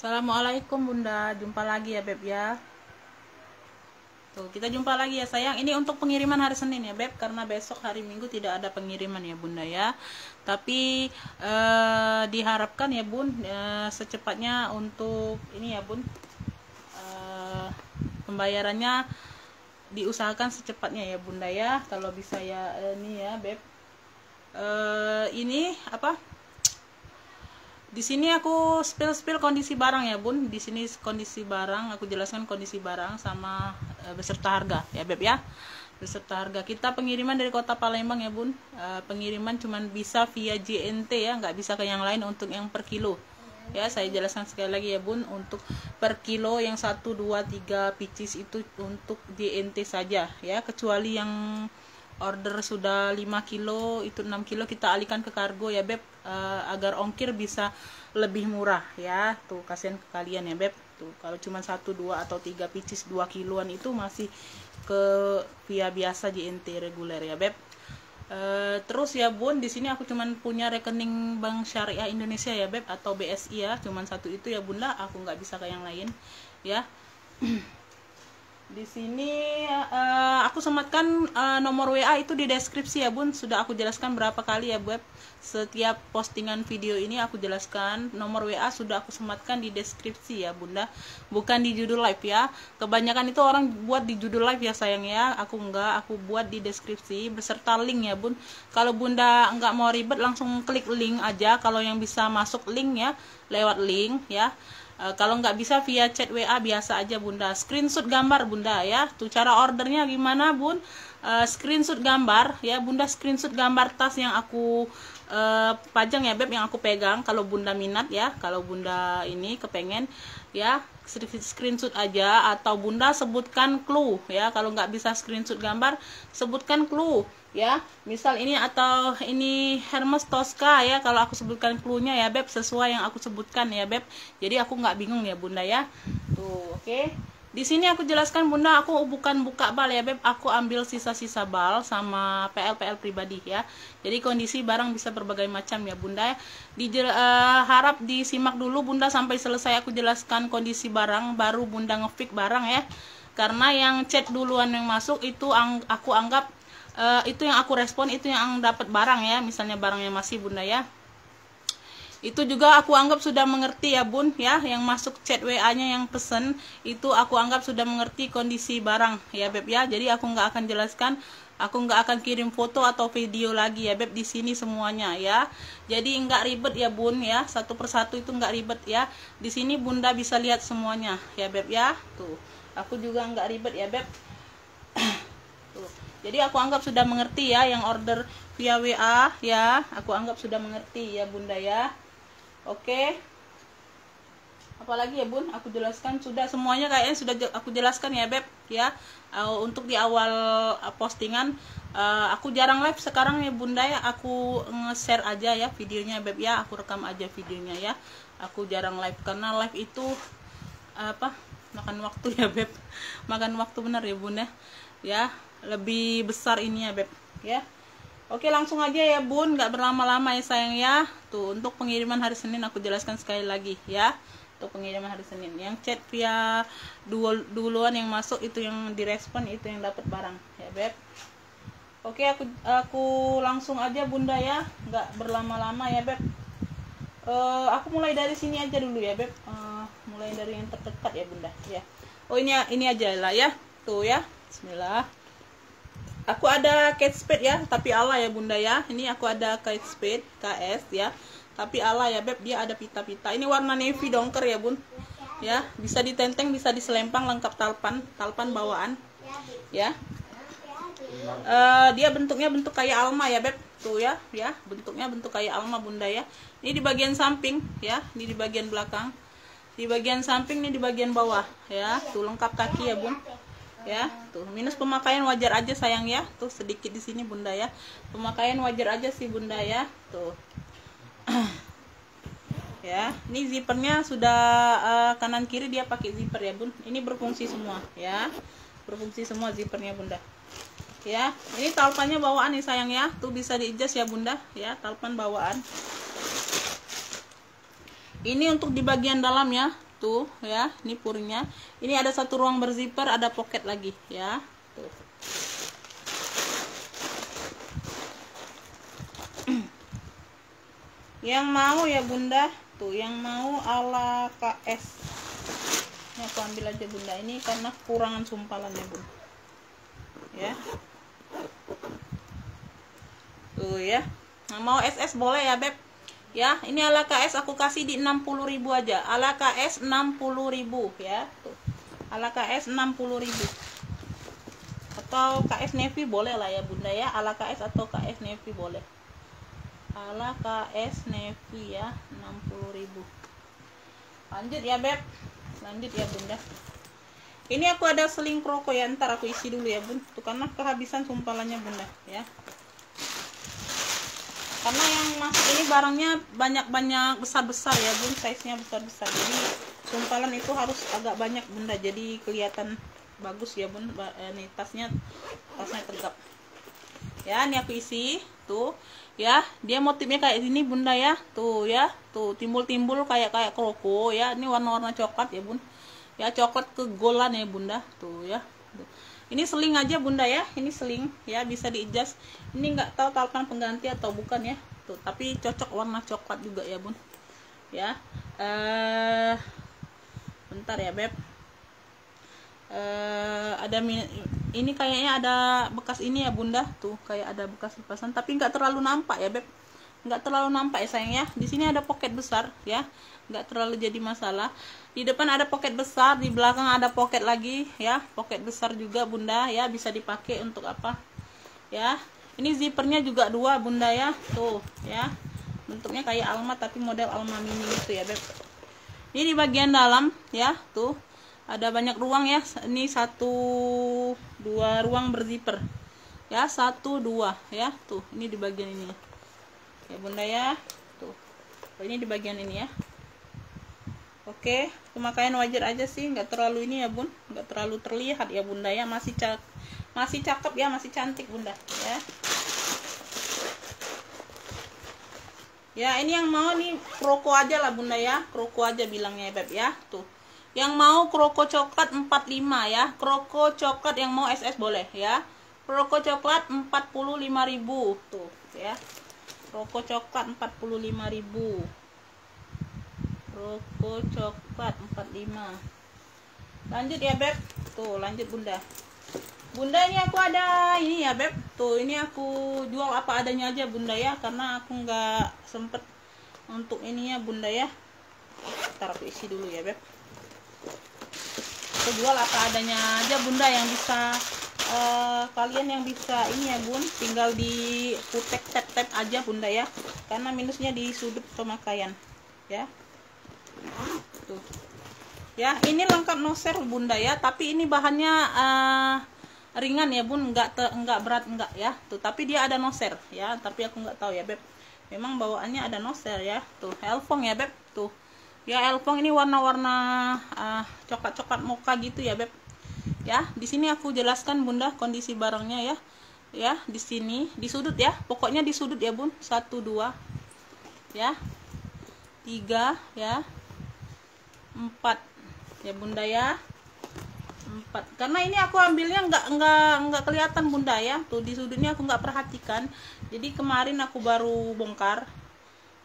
Assalamualaikum Bunda, jumpa lagi ya Beb ya. Tuh, kita jumpa lagi ya sayang. Ini untuk pengiriman hari Senin ya Beb, karena besok hari Minggu tidak ada pengiriman ya Bunda ya. Tapi diharapkan ya Bun, secepatnya untuk ini ya Bun, pembayarannya diusahakan secepatnya ya Bunda ya. Kalau bisa ya ini ya Beb. Ini apa? Di sini aku spill kondisi barang ya Bun. Di sini kondisi barang, aku jelaskan kondisi barang sama beserta harga ya Beb ya. Beserta harga. Kita pengiriman dari Kota Palembang ya Bun. Pengiriman cuman bisa via JNT ya, nggak bisa ke yang lain untuk yang per kilo. Ya, saya jelaskan sekali lagi ya Bun, untuk per kilo yang 1 2 3 pieces itu untuk JNT saja ya, kecuali yang order sudah 5 kilo, itu 6 kilo kita alihkan ke kargo ya Beb, agar ongkir bisa lebih murah ya. Tuh, kasihan ke kalian ya Beb. Tuh, kalau cuma 1 2 atau 3 pieces 2 kiloan itu masih ke via biasa JNT reguler ya Beb. Terus ya Bun, di sini aku cuman punya rekening Bank Syariah Indonesia ya Beb, atau BSI ya, cuman satu itu ya Bunda, aku nggak bisa ke yang lain ya. Di sini aku sematkan nomor WA itu di deskripsi ya Bun. Sudah aku jelaskan berapa kali ya Beb. Setiap postingan video ini aku jelaskan nomor WA, sudah aku sematkan di deskripsi ya Bunda. Bukan di judul live ya. Kebanyakan itu orang buat di judul live ya sayang ya. Aku enggak, aku buat di deskripsi beserta link ya Bun. Kalau Bunda enggak mau ribet, langsung klik link aja. Kalau yang bisa masuk link ya, lewat link ya. Kalau nggak bisa via chat WA biasa aja Bunda. Screenshot gambar Bunda ya. Tuh, cara ordernya gimana Bun? Screenshot gambar ya Bunda, screenshot gambar tas yang aku pajang ya Beb, yang aku pegang. Kalau Bunda minat ya, kalau Bunda ini kepengen ya, screenshot aja, atau Bunda sebutkan clue ya. Kalau nggak bisa screenshot gambar, sebutkan clue ya. Misal ini, atau ini Hermes Tosca ya, kalau aku sebutkan clue-nya ya Beb, sesuai yang aku sebutkan ya Beb. Jadi aku nggak bingung ya Bunda ya. Tuh, oke. Di sini aku jelaskan Bunda, aku bukan buka bal ya Beb, aku ambil sisa-sisa bal sama PL pribadi ya. Jadi kondisi barang bisa berbagai macam ya Bunda. Harap disimak dulu Bunda sampai selesai aku jelaskan kondisi barang, baru Bunda nge-fix barang ya. Karena yang chat duluan yang masuk itu aku anggap itu yang aku respon, itu yang dapat barang ya. Misalnya barangnya masih Bunda ya, itu juga aku anggap sudah mengerti ya Bun ya. Yang masuk chat WA-nya yang pesen itu aku anggap sudah mengerti kondisi barang ya Beb ya. Jadi aku nggak akan jelaskan, aku nggak akan kirim foto atau video lagi ya Beb di sini semuanya ya. Jadi nggak ribet ya Bun ya, satu persatu itu nggak ribet ya. Di sini Bunda bisa lihat semuanya ya Beb ya. Tuh, aku juga nggak ribet ya Beb. Tuh. Jadi aku anggap sudah mengerti ya, yang order via WA ya, aku anggap sudah mengerti ya Bunda ya. Oke. Apalagi ya Bun, aku jelaskan sudah semuanya, kayaknya sudah aku jelaskan ya Beb ya. Untuk di awal postingan, aku jarang live sekarang ya Bunda ya, aku nge-share aja ya videonya Beb ya, aku rekam aja videonya ya. Aku jarang live karena live itu makan waktu ya Beb. Makan waktu benar ya Bun ya. Ya, lebih besar ini ya Beb ya. Oke, langsung aja ya Bun, nggak berlama-lama ya sayang ya. Tuh, untuk pengiriman hari Senin aku jelaskan sekali lagi ya. Untuk pengiriman hari Senin, yang chat via duluan yang masuk itu yang direspon, itu yang dapat barang ya Beb. Oke, aku langsung aja Bunda ya, nggak berlama-lama ya Beb. Aku mulai dari sini aja dulu ya Beb. Mulai dari yang terdekat ya Bunda ya. Oh, ini aja lah ya. Tuh ya, bismillah. Aku ada Kate Spade ya, tapi ala ya Bunda ya. Ini aku ada Kate Spade KS ya, tapi ala ya Beb, dia ada pita-pita. Ini warna navy dongker ya Bun ya, bisa ditenteng, bisa diselempang, lengkap talpan bawaan ya. Dia bentuknya bentuk kayak alma ya Beb. Tuh ya, bentuknya bentuk kayak alma Bunda ya. Ini di bagian samping ya, ini di bagian belakang, di bagian samping, ini di bagian bawah ya. Tuh, lengkap kaki ya Bun ya. Tuh, minus pemakaian wajar aja sayang ya. Tuh, sedikit di sini Bunda ya, pemakaian wajar aja sih Bunda ya. Tuh ya, ini zippernya sudah kanan kiri dia pakai zipper ya Bun. Ini berfungsi semua ya, berfungsi semua zippernya Bunda ya. Ini talpannya bawaan nih sayang ya. Tuh, bisa di-adjust ya Bunda ya, talpan bawaan. Ini untuk di bagian dalam ya. tuh ya, ini purnya. Ini ada satu ruang berzipper, ada pocket lagi ya, tuh. Yang mau ya bunda, tuh yang mau ala KS, ini aku ambil aja bunda, ini karena kurangan sumpalannya bun ya, tuh ya. Nah, mau SS boleh ya beb ya. Ini ala KS aku kasih di 60.000 aja, ala KS 60.000 ya, tuh ala KS 60.000, atau KS navy boleh lah ya bunda ya, ala KS atau KS navy boleh, ala KS navy ya, 60.000. Lanjut ya beb, lanjut ya bunda. Ini aku ada seling kroko ya, ntar aku isi dulu ya bun, tuh karena kehabisan sumpalannya bunda ya, karena yang masuk ini barangnya banyak besar-besar ya bun, size nya besar-besar, jadi sumpalan itu harus agak banyak bunda, jadi kelihatan bagus ya bun. Nih tasnya tegap ya, ini aku isi tuh ya, dia motifnya kayak gini bunda ya, tuh ya, tuh timbul-timbul kayak kroko ya. Ini warna-warna coklat ya bun ya, coklat kegolan ya bunda, tuh ya. Ini seling aja bunda ya, ini seling ya, bisa diadjust. Ini nggak tahu talian pengganti atau bukan ya, tuh tapi cocok warna coklat juga ya bun ya. Bentar ya beb, ada ini kayaknya ada bekas ini ya bunda, tuh kayak ada bekas lepasan, tapi nggak terlalu nampak ya beb, nggak terlalu nampak ya sayang ya. Di sini ada pocket besar ya, nggak terlalu jadi masalah. Di depan ada pocket besar, di belakang ada pocket lagi ya, pocket besar juga bunda ya, bisa dipakai untuk apa ya. Ini zippernya juga 2 bunda ya, tuh ya, bentuknya kayak Alma tapi model Alma mini gitu ya beb. Ini di bagian dalam ya, tuh ada banyak ruang ya, ini 1 2 ruang berzipper ya, 1 2 ya, tuh ini di bagian ini ya bunda ya, tuh ini di bagian ini ya. Oke, pemakaian wajar aja sih, nggak terlalu ini ya bun, nggak terlalu terlihat ya bunda ya, masih cakep ya, masih cantik bunda ya. Ya ini yang mau nih kroko aja lah bunda ya, kroko aja bilangnya beb ya, tuh yang mau kroko coklat 45 ya, kroko coklat yang mau SS boleh ya, kroko coklat 45.000 tuh ya, kroko coklat 45.000, kroko coklat 45. Lanjut ya beb, tuh lanjut bunda. Bunda ini aku ada ini ya beb, tuh ini aku jual apa adanya aja bunda ya, karena aku nggak sempet untuk ininya bunda ya. Ntar aku isi dulu ya beb, aku jual apa adanya aja bunda, yang bisa kalian yang bisa ini ya bun, tinggal di kutek tap aja bunda ya, karena minusnya di sudut pemakaian ya. Tuh ya, ini lengkap noser bunda ya, tapi ini bahannya ringan ya bun, enggak berat enggak ya, tuh tapi dia ada noser ya, tapi aku nggak tahu ya beb, memang bawaannya ada noser ya. Tuh elfong ya beb, tuh ya elfong, ini warna-warna coklat-coklat mocha gitu ya beb ya. Di sini aku jelaskan bunda kondisi barangnya ya, ya di sini di sudut ya, pokoknya di sudut ya bun, 1 2 ya, 3 ya, 4 ya bunda ya, 4, karena ini aku ambilnya nggak kelihatan bunda ya, tuh di sudutnya aku nggak perhatikan, jadi kemarin aku baru bongkar,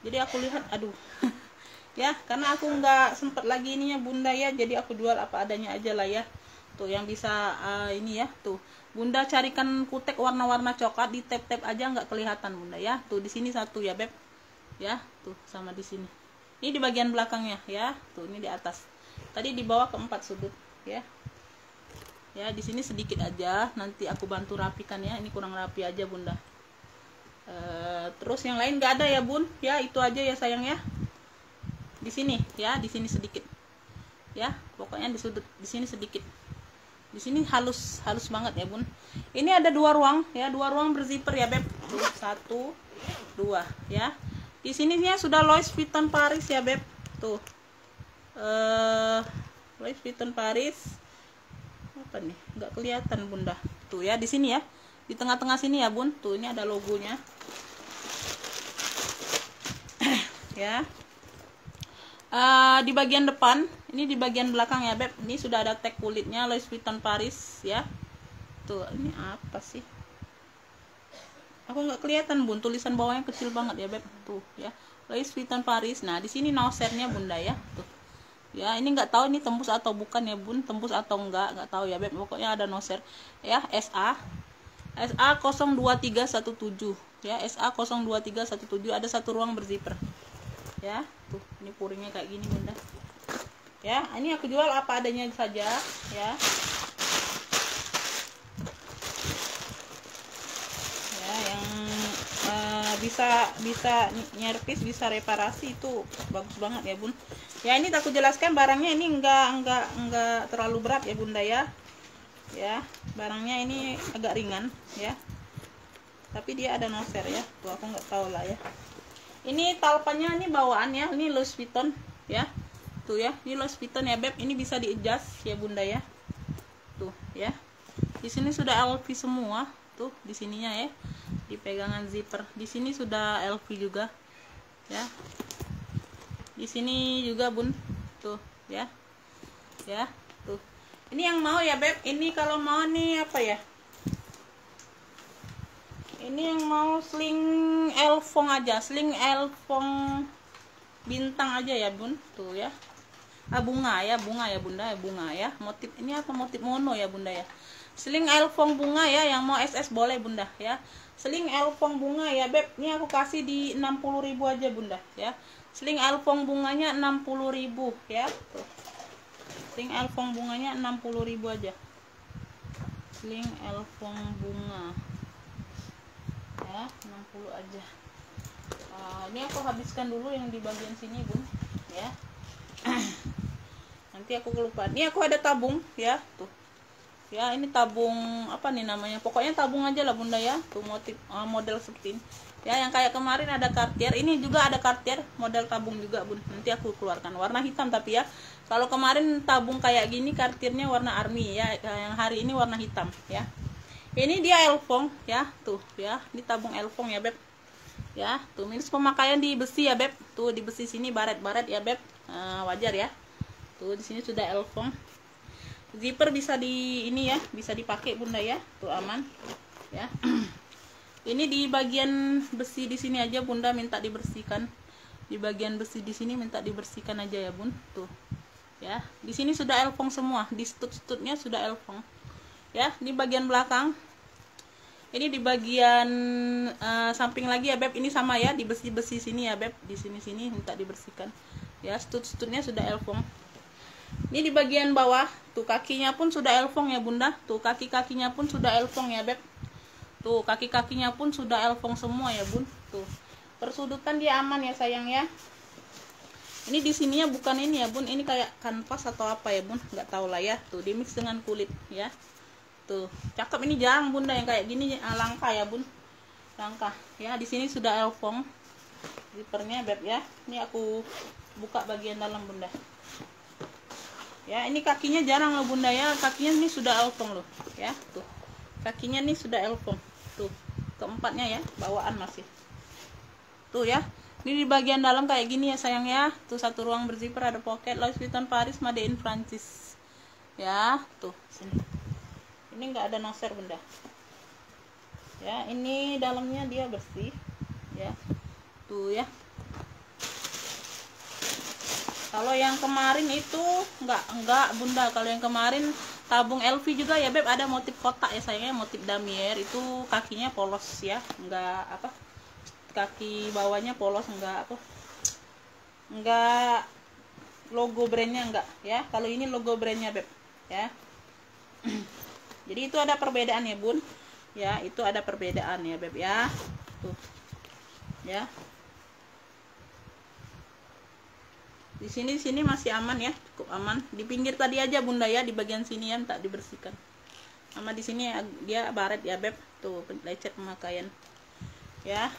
jadi aku lihat aduh ya, karena aku nggak sempet lagi ininya bunda ya, jadi aku jual apa adanya aja lah ya. Tuh yang bisa ini ya, tuh bunda carikan kutek warna-warna coklat, di tap aja nggak kelihatan bunda ya. Tuh di sini 1 ya beb ya, tuh sama di sini, ini di bagian belakangnya ya, tuh ini di atas, tadi di bawah ke 4 sudut ya. Ya di sini sedikit aja, nanti aku bantu rapikan ya, ini kurang rapi aja bunda. Terus yang lain nggak ada ya bun ya, itu aja ya sayang ya. Di sini ya, di sini sedikit ya, pokoknya di sudut di sini sedikit, di sini halus banget ya bun. Ini ada 2 ruang ya, 2 ruang berzipper ya beb, 1 2 ya. Di sini ya sudah Louis Vuitton Paris ya beb, tuh Louis Vuitton Paris apa nih, nggak kelihatan bunda, tuh ya di sini ya, di tengah-tengah sini ya bun, tuh ini ada logonya ya. Di bagian depan, ini di bagian belakang ya beb, ini sudah ada tag kulitnya Louis Vuitton Paris ya. Tuh, ini apa sih, aku nggak kelihatan bun, tulisan bawahnya kecil banget ya beb. Tuh ya, Louis Vuitton Paris. Nah di sini nosernya bunda ya. Tuh ya, ini nggak tahu ini tembus atau bukan ya bun, tembus atau nggak tahu ya beb, pokoknya ada noser ya. SA 02317 ya, SA 02317, ada satu ruang berzipper ya. Tuh, ini puringnya kayak gini bunda ya. Ini aku jual apa adanya saja ya. Ya, yang bisa nyervis, bisa reparasi, itu bagus banget ya bun ya. Ini aku jelaskan, barangnya ini enggak terlalu berat ya bunda ya. Ya, barangnya ini agak ringan ya, tapi dia ada noser ya. Tuh, aku nggak tahu lah ya. Ini talpannya, ini bawaannya, ini Louis Vuitton ya. Tuh ya, ini Louis Vuitton ya beb. Ini bisa di-adjust ya bunda ya. Tuh ya, di sini sudah LV semua. Tuh di sininya ya, di pegangan zipper. Di sini sudah LV juga ya. Di sini juga bun. Tuh ya, ya tuh. Ini yang mau ya beb. Ini kalau mau nih apa ya, ini yang mau sling elfong aja, sling elfong bintang aja ya bun. Tuh ya, bunga ya bunda, bunga ya. Motif ini apa, motif mono ya bunda ya. Sling elfong bunga ya, yang mau SS boleh bunda ya. Sling elfong bunga ya beb, ini aku kasih di 60.000 aja bunda ya. Sling elfong bunganya 60.000 ya. Tuh, sling elfong bunganya 60.000 aja. Sling elfong bunga ya, 60 aja. Ini aku habiskan dulu yang di bagian sini bun ya. Nanti aku kelupaan. Ini aku ada tabung ya. Tuh ya, ini tabung apa nih namanya, pokoknya tabung aja lah bunda ya. Tuh motif model seperti ini ya. Yang kayak kemarin ada Cartier, ini juga ada Cartier model tabung juga bun. Nanti aku keluarkan warna hitam, tapi ya kalau kemarin tabung kayak gini Cartiernya warna army ya, yang hari ini warna hitam ya. Ini dia elfong ya. Tuh ya, ini tabung elfong ya beb ya. Tuh, minus pemakaian di besi ya beb. Tuh di besi sini baret-baret ya beb, wajar ya. Tuh di sini sudah elfong. Zipper bisa di ini ya, bisa dipakai bunda ya. Tuh aman ya. Ini di bagian besi di sini aja bunda minta dibersihkan. Di bagian besi di sini minta dibersihkan aja ya bun. Tuh ya, di sini sudah elfong semua, di stud-studnya sudah elfong ya. Di bagian belakang, ini di bagian samping lagi ya beb, ini sama ya, di besi-besi sini ya beb, di sini minta dibersihkan ya. Stud-studnya sudah elfong. Ini di bagian bawah, tuh kakinya pun sudah elfong ya bunda. Tuh kaki-kakinya pun sudah elfong ya beb. Tuh kaki-kakinya pun sudah elfong semua ya bun. Tuh persudutan dia aman ya sayang ya. Ini di sininya bukan ini ya bun, ini kayak kanvas atau apa ya bun, nggak tahu lah ya. Tuh di mix dengan kulit ya. Tuh cakep, ini jarang bunda yang kayak gini, langka ya bun, langka ya. Di sini sudah elfong zippernya beb ya. Ini aku buka bagian dalam bunda ya. Ini kakinya jarang loh bunda ya, kakinya ini sudah elfong loh ya. Tuh kakinya nih sudah elfong. Tuh keempatnya ya, bawaan masih. Tuh ya, ini di bagian dalam kayak gini ya sayang ya. Tuh satu ruang berzipper, ada pocket, Louis Vuitton Paris, made in Prancis ya. Tuh sini, ini enggak ada noser bunda ya. Ini dalamnya dia bersih ya. Tuh ya, kalau yang kemarin itu enggak bunda. Kalau yang kemarin tabung LV juga ya beb, ada motif kotak ya sayangnya, motif damier. Itu kakinya polos ya, enggak apa, kaki bawahnya polos, enggak logo brandnya enggak ya. Kalau ini logo brandnya beb ya. Jadi itu ada perbedaan ya bun ya, itu ada perbedaan ya beb ya. Tuh ya, di sini masih aman ya, cukup aman. Di pinggir tadi aja bunda ya, di bagian sini ya tak dibersihkan. Sama di sini dia baret ya beb. Tuh lecet pemakaian ya.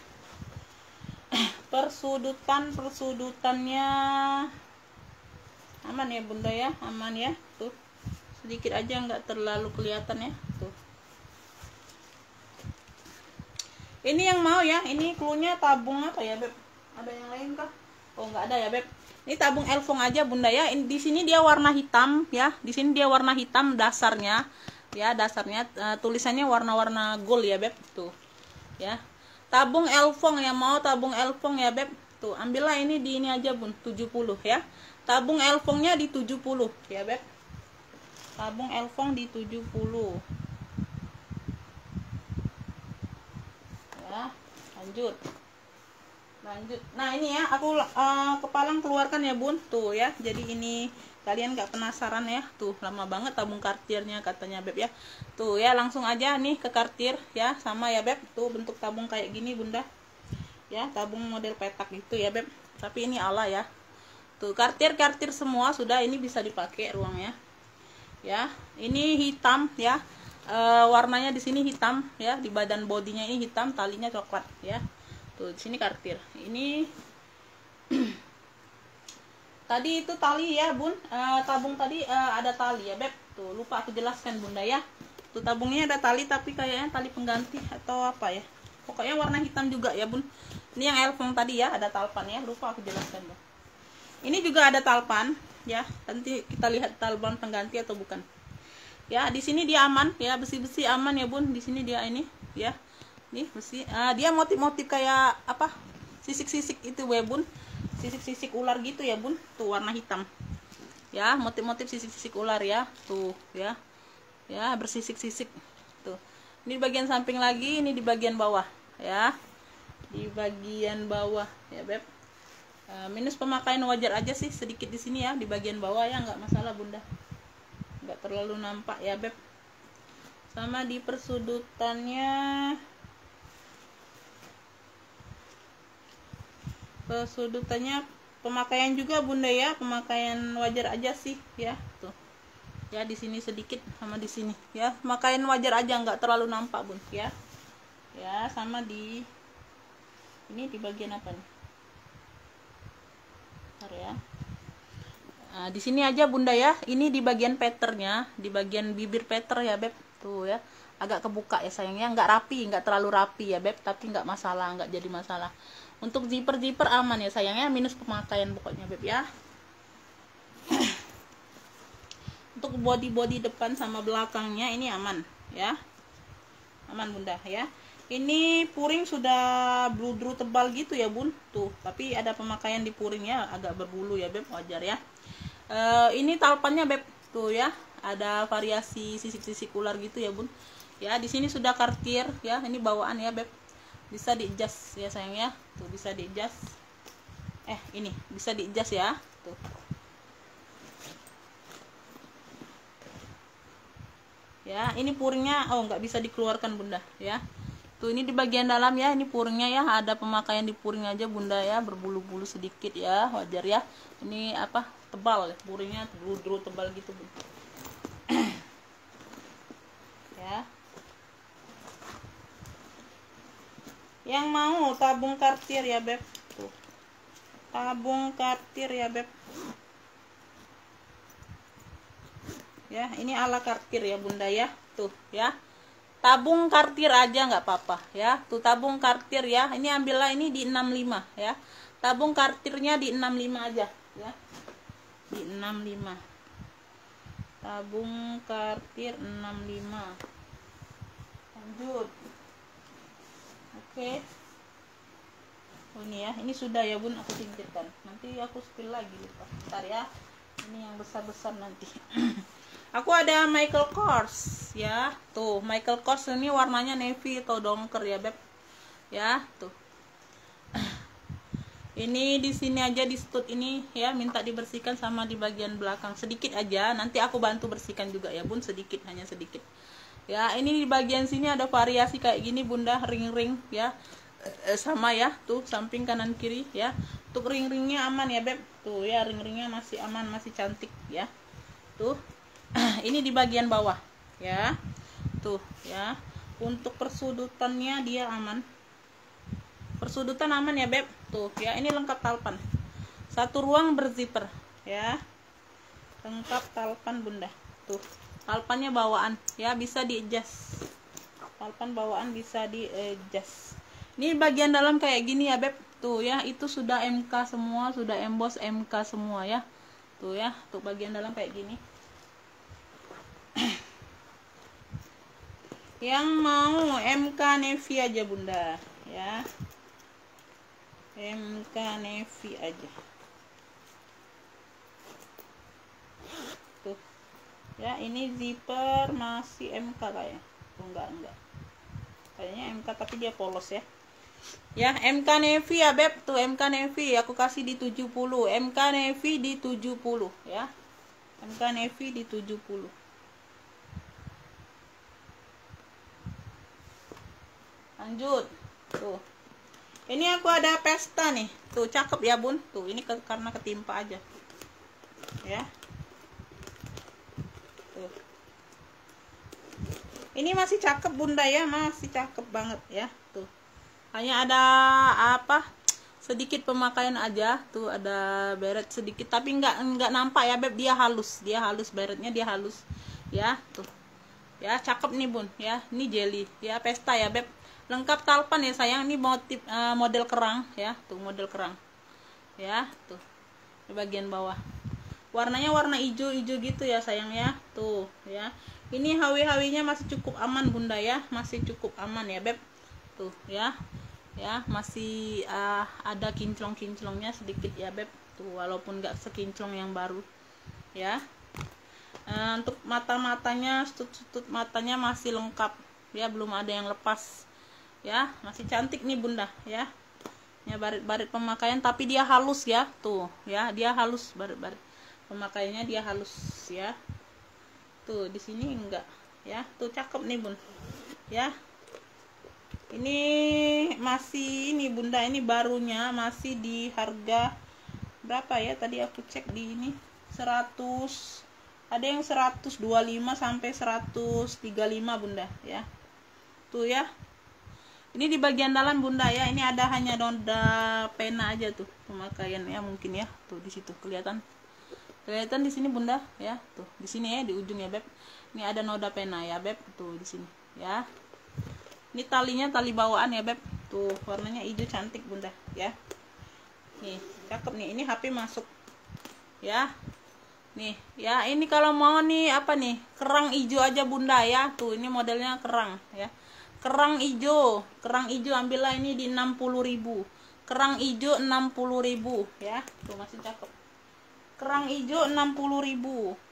Persudutannya aman ya bunda ya, aman ya. Tuh sedikit aja, nggak terlalu kelihatan ya. Tuh ini yang mau ya, ini cluenya tabung apa ya beb, ada yang lain kah? Oh nggak ada ya beb. Ini tabung elfong aja bunda ya. Di sini dia warna hitam ya. Di sini dia warna hitam dasarnya ya, dasarnya tulisannya warna-warna gold ya beb tuh ya. Tabung elfong yang mau tabung elfong ya beb tuh, ambillah ini di ini aja bun, 70 ya. Tabung elfongnya di 70 ya beb. Tabung elfong di 70 ya. Lanjut. Nah ini ya aku kepalang keluarkan ya bun tuh ya. Jadi ini kalian gak penasaran ya, tuh lama banget tabung kartirnya katanya beb ya. Tuh ya langsung aja nih ke kartir ya, sama ya beb. Tuh bentuk tabung kayak gini bunda ya, tabung model petak gitu ya beb, tapi ini ala ya. Tuh kartir semua sudah, ini bisa dipakai ruangnya ya. Ini hitam ya, warnanya di sini hitam ya, di badan bodinya ini hitam, talinya coklat ya. Tuh di sini kartir. Ini tadi itu tali ya bun, tabung tadi ada tali ya beb. Tuh lupa aku jelaskan bunda ya. Tuh tabungnya ada tali, tapi kayaknya tali pengganti atau apa ya. Pokoknya warna hitam juga ya bun. Ini yang elfong tadi ya, ada talpan ya, lupa aku jelaskan bun. Ini juga ada talpan ya. Nanti kita lihat talpan pengganti atau bukan. Ya di sini dia aman ya, besi-besi aman ya bun. Di sini dia ini ya. Nih besi, dia motif-motif kayak apa, sisik-sisik itu ya bun, sisik-sisik ular gitu ya bun. Tuh warna hitam ya, motif-motif sisik-sisik ular ya. Tuh ya, ya bersisik-sisik tuh. Ini di bagian samping lagi, ini di bagian bawah ya, di bagian bawah ya beb. Minus pemakaian wajar aja sih sedikit di sini ya, di bagian bawah ya, nggak masalah bunda, nggak terlalu nampak ya beb. Sama di persudutannya, pemakaian juga bunda ya, pemakaian wajar aja sih ya. Tuh ya di sini sedikit sama di sini ya, pemakaian wajar aja, nggak terlalu nampak bun ya. Ya sama di ini di bagian apa nih, bentar ya. Nah, di sini aja bunda ya, ini di bagian peternya, di bagian bibir peter ya beb. Tuh ya agak kebuka ya sayangnya, nggak rapi, nggak terlalu rapi ya beb, tapi nggak masalah, nggak jadi masalah. Untuk zipper aman ya sayangnya, minus pemakaian pokoknya beb ya. Untuk body depan sama belakangnya ini aman ya, aman bunda ya. Ini puring sudah bludru tebal gitu ya bun tuh, tapi ada pemakaian di puringnya agak berbulu ya beb, wajar ya. Ini talpannya beb tuh ya, ada variasi sisik-sisik ular gitu ya bun ya. Di sini sudah kartir ya, ini bawaan ya beb, bisa di-adjust ya sayangnya. Tuh bisa di-adjust, ini bisa di-adjust ya tuh. Ya ini puringnya, oh nggak bisa dikeluarkan bunda ya. Tuh ini di bagian dalam ya, ini puringnya ya, ada pemakaian di puring aja bunda ya, berbulu-bulu sedikit ya, wajar ya. Ini apa, tebal ya puringnya, bludru tebal gitu bun. Ya. Yang mau tabung kartir ya beb, tuh tabung kartir ya beb ya. Ini ala kartir ya bunda ya, tuh ya, tabung kartir aja nggak apa-apa ya. Tuh tabung kartir ya, ini ambillah ini di 65 ya, tabung kartirnya di 65 aja ya, di 65, tabung kartir 65. Lanjut. Oke. Oh ini ya, ini sudah ya bun, aku singkirkan, nanti aku spill lagi lupa, bentar ya. Ini yang besar-besar nanti. Aku ada Michael Kors ya, tuh Michael Kors ini warnanya navy atau dongker ya beb ya. Tuh ini di sini aja, di stud ini ya, minta dibersihkan sama di bagian belakang sedikit aja, nanti aku bantu bersihkan juga ya bun, sedikit, hanya sedikit ya. Ini di bagian sini ada variasi kayak gini bunda, ring-ring ya, sama ya, tuh samping kanan kiri ya. Untuk ring-ringnya aman ya beb, tuh ya ring-ringnya masih aman, masih cantik ya. Tuh ini di bagian bawah ya, tuh ya. Untuk persudutannya dia aman, persudutan aman ya beb, tuh ya. Ini lengkap talpan, satu ruang berzipper ya, lengkap talpan bunda. Tuh talpannya bawaan ya, bisa di adjust, talpan bawaan bisa di adjust Ini bagian dalam kayak gini ya beb, tuh ya, itu sudah MK semua, sudah emboss MK semua ya, tuh ya, tuh bagian dalam kayak gini. Yang mau MK navy aja bunda ya, MK navy aja tuh ya. Ini zipper masih MK kayak tuh, enggak kayaknya MK tapi dia polos ya. Ya MK navy ya beb, tuh MK navy aku kasih di 70, MK navy di 70 ya, MK navy di 70. Lanjut tuh, ini aku ada pesta nih, tuh cakep ya bun, tuh ini karena ketimpa aja ya. Tuh ini masih cakep bunda ya, masih cakep banget ya. Tuh hanya ada apa sedikit pemakaian aja, tuh ada beret sedikit tapi nggak nampak ya beb, dia halus beretnya, dia halus ya. Tuh ya cakep nih bun ya, ini jelly ya, pesta ya beb, lengkap talpan ya sayang. Ini motif model kerang ya, tuh model kerang ya. Tuh di bagian bawah warnanya warna hijau gitu ya sayang ya. Tuh ya, ini hawi-hawinya masih cukup aman bunda ya, masih cukup aman ya beb. Tuh ya, ya masih ada kinclong-kinclongnya sedikit ya beb, tuh walaupun nggak sekinclong yang baru ya. Untuk mata-matanya, sudut-sudut matanya masih lengkap ya, belum ada yang lepas ya, masih cantik nih bunda ya. Ya barit-barit pemakaian tapi dia halus ya, tuh ya, dia halus, barit-barit pemakaiannya dia halus ya. Tuh di sini enggak ya, tuh cakep nih bun ya. Ini masih ini bunda, ini barunya masih di harga berapa ya, tadi aku cek di ini 100, ada yang 125 sampai 135 bunda ya. Tuh ya, ini di bagian dalam bunda ya, ini ada hanya noda pena aja tuh pemakaian ya, mungkin ya. Tuh di situ kelihatan di sini bunda ya, tuh di sini ya, di ujung ya beb, ini ada noda pena ya beb, tuh di sini ya. Ini talinya tali bawaan ya beb, tuh warnanya hijau cantik bunda ya. Nih cakep nih, ini HP masuk ya. Nih ya, ini kalau mau nih apa nih, kerang hijau aja bunda ya. Tuh ini modelnya kerang ya, kerang hijau ambillah ini di 60.000, kerang hijau 60.000 ya. Tuh masih cakep, kerang hijau 60.000.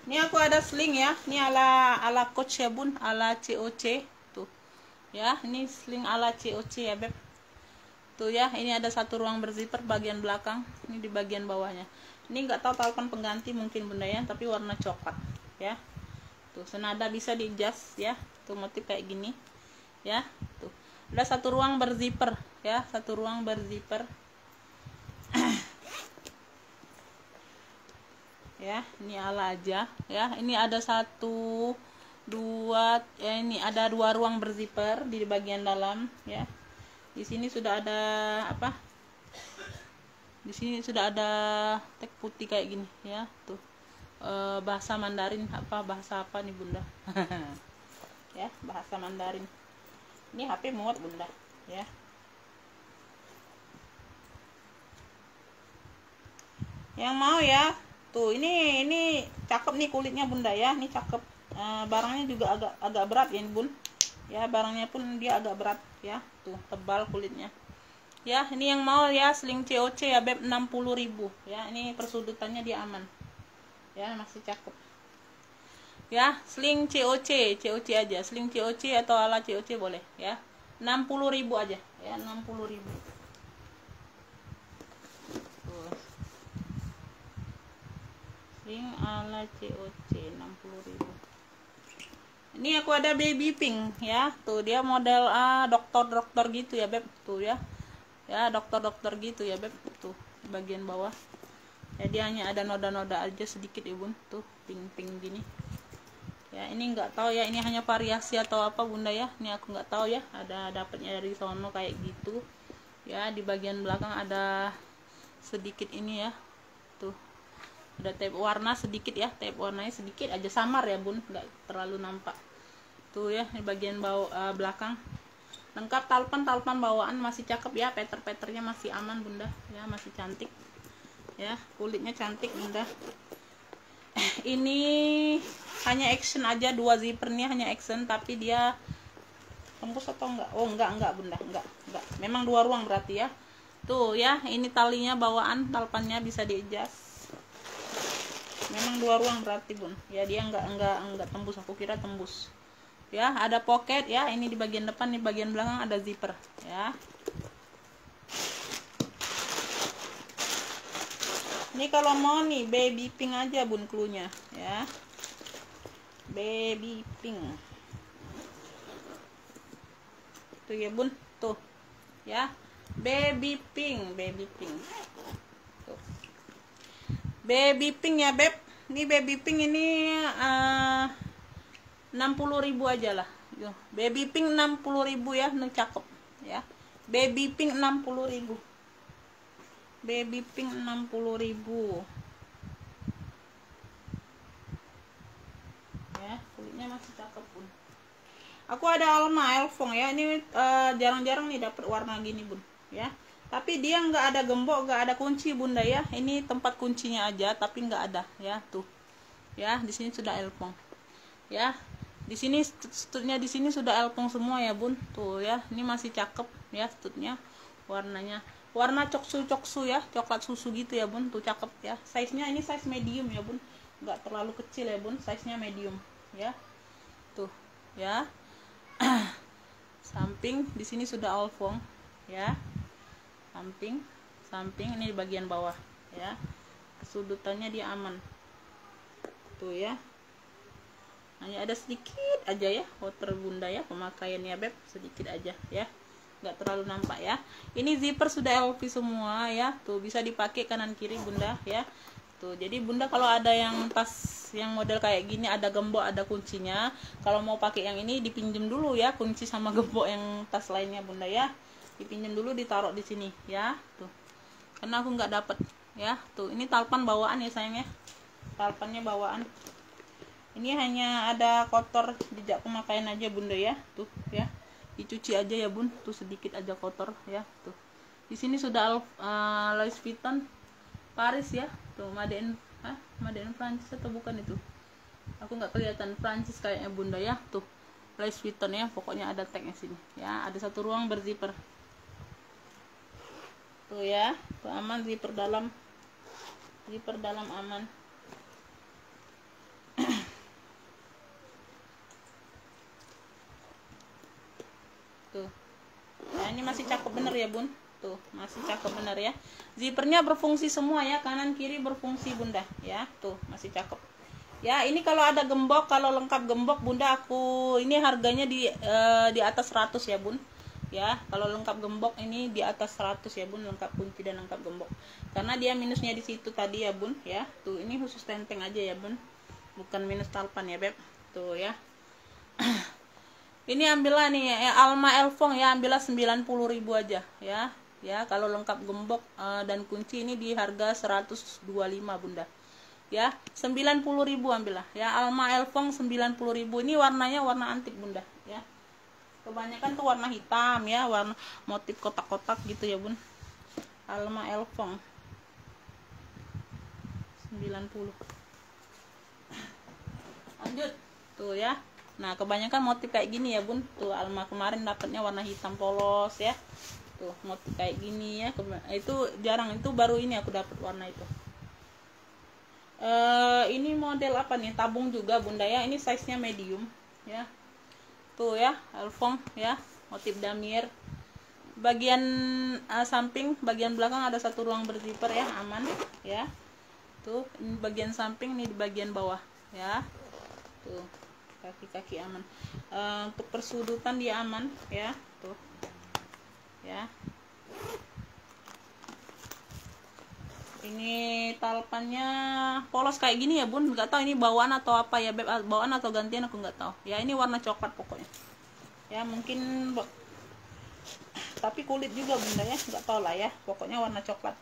Ini aku ada sling ya, ini ala coach ya bun, ala COC tuh ya. Ini sling ala COC ya beb. Tuh ya, ini ada satu ruang berzipper bagian belakang, ini di bagian bawahnya. Ini nggak tahu talpan pengganti mungkin bunda ya, tapi warna coklat ya. Tuh senada bisa di adjust ya, tuh motif kayak gini ya. Tuh ada satu ruang berzipper ya, satu ruang berzipper ya. Ini ala aja ya, ini ada 1, 2 ya, ini ada 2 ruang berzipper di bagian dalam ya. Di sini sudah ada apa, di sini sudah ada tag putih kayak gini ya. Tuh bahasa Mandarin, apa bahasa apa nih bunda ya, bahasa Mandarin. Ini HP muat bunda ya. Yang mau ya, tuh ini cakep nih kulitnya bunda ya, ini cakep. Barangnya juga agak berat ya bun ya, barangnya pun dia agak berat ya. Tuh tebal kulitnya ya. Ini yang mau ya, sling COC ya beb, 60.000 ya. Ini persudutannya dia aman ya, masih cakep ya. Sling COC aja, sling COC atau ala COC boleh ya, 60.000 aja ya, 60.000. Sling ala COC 60.000. Ini aku ada baby pink ya, tuh dia model dokter gitu ya beb, tuh ya, ya dokter gitu ya beb. Tuh bagian bawah ya, dia hanya ada noda-noda aja sedikit ya bun, tuh pink gini ya. Ini nggak tahu ya, ini hanya variasi atau apa bunda ya, ini aku nggak tahu ya. Ada dapatnya dari sono kayak gitu ya. Di bagian belakang ada sedikit ini ya, tuh ada tape warna sedikit ya, tape warnanya sedikit aja, samar ya bun, nggak terlalu nampak. Tuh ya, di bagian bawah belakang lengkap talpan bawaan, masih cakep ya, peter-peternya masih aman bunda ya, masih cantik ya, kulitnya cantik bunda. Ini hanya action aja, 2 zippernya hanya action, tapi dia tembus atau enggak? Oh enggak bunda, enggak, memang 2 ruang berarti ya. Tuh ya, ini talinya bawaan, talpannya bisa di-adjust, memang 2 ruang berarti bun ya, dia enggak tembus, aku kira tembus ya. Ada pocket ya, ini di bagian depan, di bagian belakang ada zipper ya. Ini kalau mau nih baby pink aja bun cluenya ya, baby pink tuh ya bun, tuh ya, baby pink tuh. Baby pink ya beb, ini baby pink ini 60.000 aja lah. Yo, baby pink 60.000 ya, nih cakep ya. Baby pink 60.000. Baby pink 60.000. Ya, kulitnya masih cakep pun. Aku ada Alma Elfong ya, ini jarang-jarang nih dapet warna gini bun ya. Tapi dia nggak ada gembok, nggak ada kunci bunda ya. Ini tempat kuncinya aja, tapi nggak ada ya, tuh ya. Di sini sudah Elfong ya. Di sini stutnya di sini sudah Elfong semua ya bun, tuh ya. Ini masih cakep ya stutnya, warnanya warna coksu ya, coklat susu gitu ya bun, tuh cakep ya. Size nya ini size medium ya bun, nggak terlalu kecil ya bun, size nya medium ya, tuh ya. Samping di sini sudah Elfong ya, samping ini di bagian bawah ya, kesudutannya dia aman tuh ya. Hanya ada sedikit aja ya outer bunda ya, pemakaiannya beb sedikit aja ya, nggak terlalu nampak ya. Ini zipper sudah LV semua ya, tuh bisa dipakai kanan kiri bunda ya. Tuh jadi bunda kalau ada yang tas yang model kayak gini, ada gembok ada kuncinya, kalau mau pakai yang ini dipinjem dulu ya, kunci sama gembok yang tas lainnya bunda ya, dipinjem dulu, ditaruh di sini ya, tuh karena aku nggak dapet ya. Tuh ini talpan bawaan ya sayang ya, talpannya bawaan. Ini hanya ada kotor jejak pemakaian aja bunda ya, tuh ya, dicuci aja ya bun, tuh sedikit aja kotor ya. Tuh di sini sudah Louis Vuitton Paris ya, tuh Made in Prancis atau bukan itu, aku nggak kelihatan, Prancis kayaknya bunda ya. Tuh Louis Vuitton ya, pokoknya ada tagnya sini ya. Ada 1 ruang berzipper tuh ya, tuh aman, zipper dalam aman. Tuh nah ini masih cakep bener ya bun, tuh masih cakep bener ya. Zippernya berfungsi semua ya, kanan kiri berfungsi bunda ya, tuh masih cakep ya. Ini kalau ada gembok, kalau lengkap gembok bunda, aku ini harganya di atas 100 ya bun ya. Kalau lengkap gembok ini di atas 100 ya bun, lengkap kunci dan lengkap gembok, karena dia minusnya di situ tadi ya bun ya. Tuh ini khusus tenteng aja ya bun, bukan minus talpan ya beb, tuh ya. Ini ambillah nih Alma Elfong ya, ambillah 90.000 aja ya. Ya, kalau lengkap gembok dan kunci ini di harga 125 bunda. Ya, 90.000 ambillah ya. Alma Elfong 90.000. Ini warnanya warna antik bunda ya. Kebanyakan tuh warna hitam ya, warna motif kotak-kotak gitu ya bun. Alma Elfong 90. Lanjut tuh ya. Nah kebanyakan motif kayak gini ya bun, tuh Alma kemarin dapatnya warna hitam polos ya, tuh motif kayak gini ya. Itu jarang, itu baru ini aku dapat warna itu. Ini model apa nih, tabung juga bunda ya, ini size nya medium ya. Tuh ya Elfong ya, motif damir. Bagian samping, bagian belakang ada 1 ruang berzipper ya, aman ya. Tuh ini bagian samping, nih di bagian bawah ya, tuh kaki-kaki aman. Untuk persudutan dia aman ya, tuh ya. Ini talpannya polos kayak gini ya bun, nggak tahu ini bawaan atau apa ya beb, bawaan atau gantian aku nggak tahu ya. Ini warna coklat pokoknya ya, mungkin tapi kulit juga bunda ya, nggak tahu lah ya, pokoknya warna coklat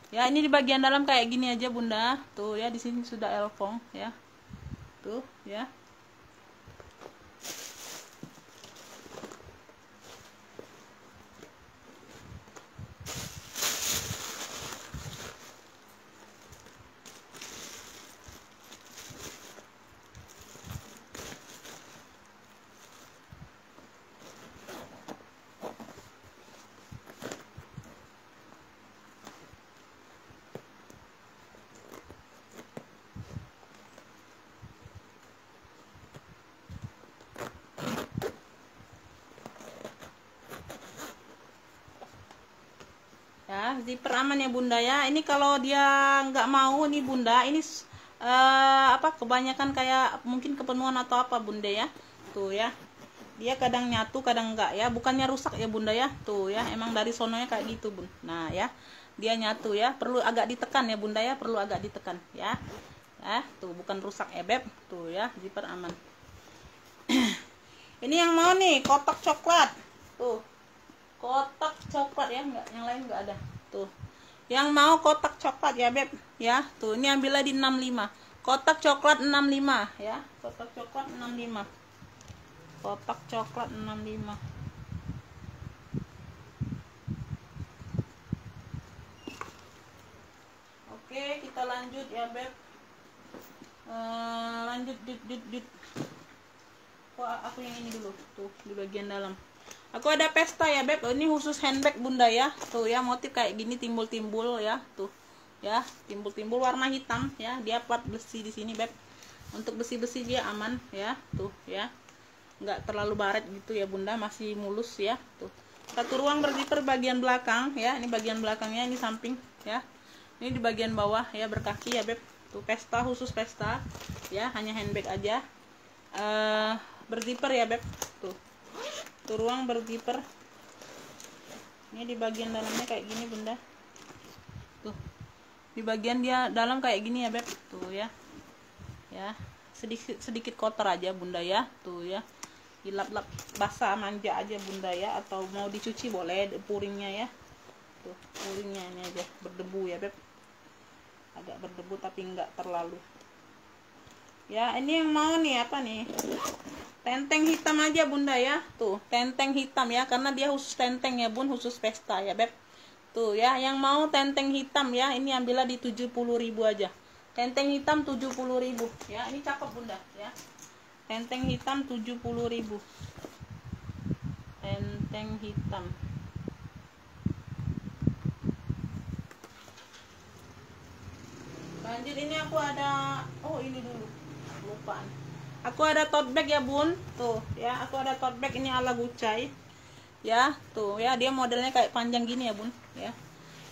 Ya, ini di bagian dalam kayak gini aja bunda. Tuh ya, di sini sudah elfong ya. Tuh ya. Ya, zipper aman ya bunda ya. Ini kalau dia nggak mau nih bunda, ini apa kebanyakan kayak mungkin kepenuhan atau apa bunda ya. Tuh ya, dia kadang nyatu kadang enggak ya, bukannya rusak ya bunda ya. Tuh ya, emang dari sononya kayak gitu bun. Nah ya, dia nyatu ya, perlu agak ditekan ya bunda ya, perlu agak ditekan ya. Ya, tuh bukan rusak ya beb. Tuh ya, zipper aman. Ini yang mau nih kotak coklat. Tuh, kotak coklat ya, enggak, yang lain enggak ada. Tuh, yang mau kotak coklat ya beb ya. Tuh, ini ambillah di 65. Kotak coklat 65 ya, kotak coklat 65. Kotak coklat 65. Oke, kita lanjut ya beb. Lanjut dit. Aku yang ini dulu. Tuh, di bagian dalam. Aku ada pesta ya beb. Ini khusus handbag bunda ya. Tuh ya, motif kayak gini timbul-timbul ya. Tuh ya, timbul-timbul warna hitam ya. Dia plat besi di sini beb. Untuk besi-besi dia aman ya. Tuh ya, nggak terlalu baret gitu ya bunda, masih mulus ya. Tuh, satu ruang berzipper bagian belakang ya. Ini bagian belakangnya, ini samping ya. Ini di bagian bawah ya, berkaki ya beb. Tuh, pesta, khusus pesta ya, hanya handbag aja. Berzipper ya beb. Tuh ruang berzipper. Ini di bagian dalamnya kayak gini bunda. Tuh, di bagian dia dalam kayak gini ya beb. Tuh ya, ya sedikit kotor aja bunda ya. Tuh ya, dilap-lap basah manja aja bunda ya, atau mau dicuci boleh puringnya ya. Tuh, puringnya ini aja berdebu ya beb, agak berdebu tapi enggak terlalu ya. Ini yang mau nih apa nih, tenteng hitam aja bunda ya. Tuh, tenteng hitam ya, karena dia khusus tenteng ya bun, khusus pesta ya beb. Tuh ya, yang mau tenteng hitam ya, ini ambillah di 70.000 aja. Tenteng hitam 70.000 ya. Ini cakep bunda ya, tenteng hitam 70.000. Tenteng hitam. Lanjut, ini aku ada, oh ini dulu lupaan. Aku ada tote bag ya bun. Tuh ya, aku ada tote bag ini ala Gucci ya. Tuh ya, dia modelnya kayak panjang gini ya bun ya,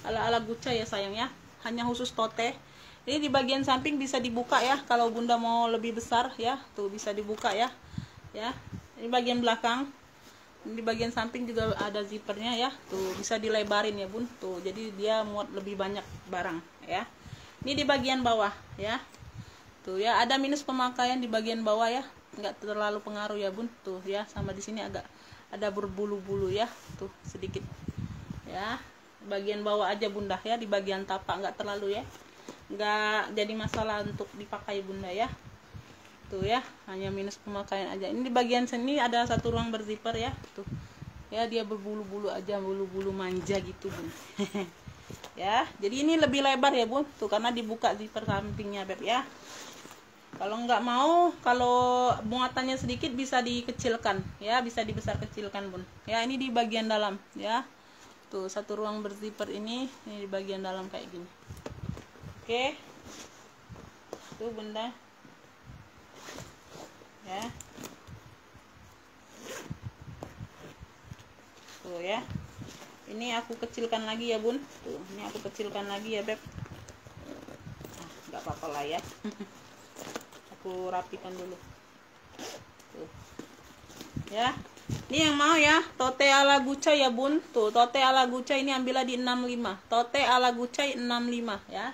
ala Gucci ya sayang ya, hanya khusus tote. Ini di bagian samping bisa dibuka ya, kalau bunda mau lebih besar ya. Tuh, bisa dibuka ya. Ya, ini bagian belakang. Ini di bagian samping juga ada zippernya ya. Tuh, bisa dilebarin ya bun. Tuh, jadi dia muat lebih banyak barang ya. Ini di bagian bawah ya. Tuh ya, ada minus pemakaian di bagian bawah ya, nggak terlalu pengaruh ya bun. Tuh ya, sama di sini agak ada berbulu-bulu ya. Tuh sedikit ya, bagian bawah aja bunda ya, di bagian tapak nggak terlalu ya, nggak jadi masalah untuk dipakai bunda ya. Tuh ya, hanya minus pemakaian aja. Ini di bagian sini ada satu ruang berzipper ya. Tuh ya, dia berbulu-bulu aja, bulu-bulu manja gitu bun. Ya, jadi ini lebih lebar ya bun. Tuh, karena dibuka zipper sampingnya beb ya. Kalau nggak mau, kalau muatannya sedikit bisa dikecilkan ya, bisa dibesar kecilkan bun ya. Ini di bagian dalam ya. Tuh, satu ruang berzipper ini di bagian dalam kayak gini. Oke, tuh bunda ya. Tuh ya, ini aku kecilkan lagi ya bun. Tuh, ini aku kecilkan lagi ya beb. Nah, nggak apa-apa lah ya. Aku rapikan dulu. Tuh ya, ini yang mau ya, tote ala Gucci ya bun. Tuh, tote ala Gucci ini ambillah di 65. Tote ala Gucci 65 ya.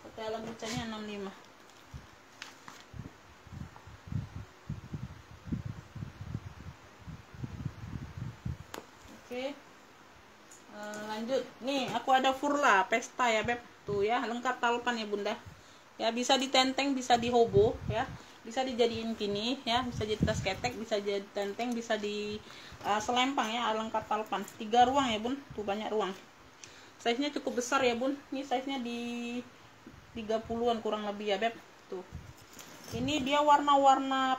Tote ala Gucci nya 65. Oke. Lanjut nih, aku ada Furla Pesta ya beb, tuh ya, lengkap talpan ya bunda ya, bisa ditenteng, bisa dihobo ya, bisa dijadiin gini ya, bisa jadi tas ketek, bisa jadi tenteng, bisa di selempang ya, lengkap talpan. 3 ruang ya bun, tuh banyak ruang, size nya cukup besar ya bun, ini size nya di 30-an kurang lebih ya beb. Tuh ini dia warna-warna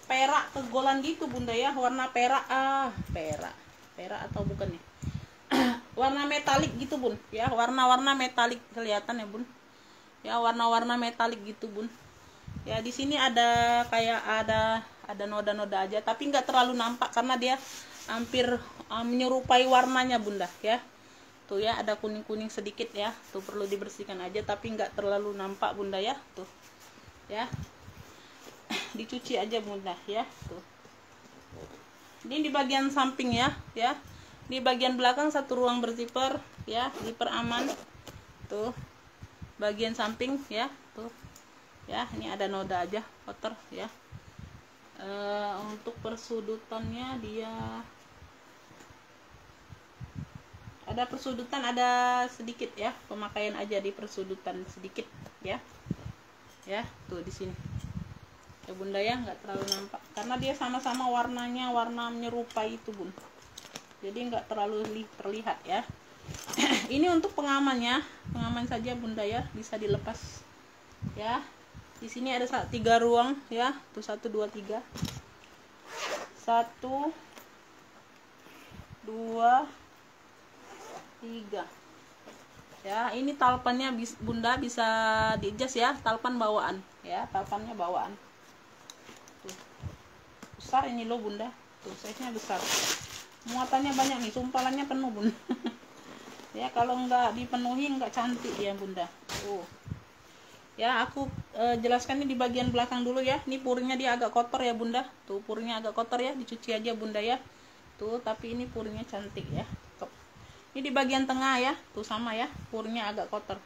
perak kegolan gitu bunda ya, warna perak, perak atau bukan nih, warna metalik gitu bun ya, warna-warna metalik kelihatan ya bun ya, warna-warna metalik gitu bun ya. Di sini ada kayak ada noda-noda aja, tapi nggak terlalu nampak karena dia hampir menyerupai warnanya bunda ya. Tuh ya, ada kuning-kuning sedikit ya, tuh perlu dibersihkan aja, tapi nggak terlalu nampak bunda ya. Tuh ya, dicuci aja bunda ya. Tuh ini di bagian samping ya, di bagian belakang 1 ruang berzipper ya, zipper aman. Tuh bagian samping ya, tuh ya, ini ada noda aja kotor ya. Untuk persudutannya dia ada persudutan, ada sedikit ya, pemakaian aja di persudutan sedikit ya, tuh di sini ya bunda ya, nggak terlalu nampak karena dia sama-sama warnanya warna menyerupai itu bun, jadi nggak terlalu terlihat ya. Ini untuk pengamannya, pengaman saja bunda ya, bisa dilepas ya. Di sini ada 3 ruang ya, tuh 1 2 3, 1 2 3 ya. Ini talpannya bunda bisa di-adjust ya, talpan bawaan ya, talpannya bawaan. Tuh besar ini loh bunda, tuh size nya besar, muatannya banyak nih, sumpalannya penuh bun. Ya kalau nggak dipenuhi nggak cantik ya bunda. Ya aku jelaskan ini di bagian belakang dulu ya. Ini puringnya dia agak kotor ya bunda, tuh puringnya agak kotor ya, dicuci aja bunda ya. Tuh tapi ini puringnya cantik ya. Ini di bagian tengah ya, tuh sama ya, puringnya agak kotor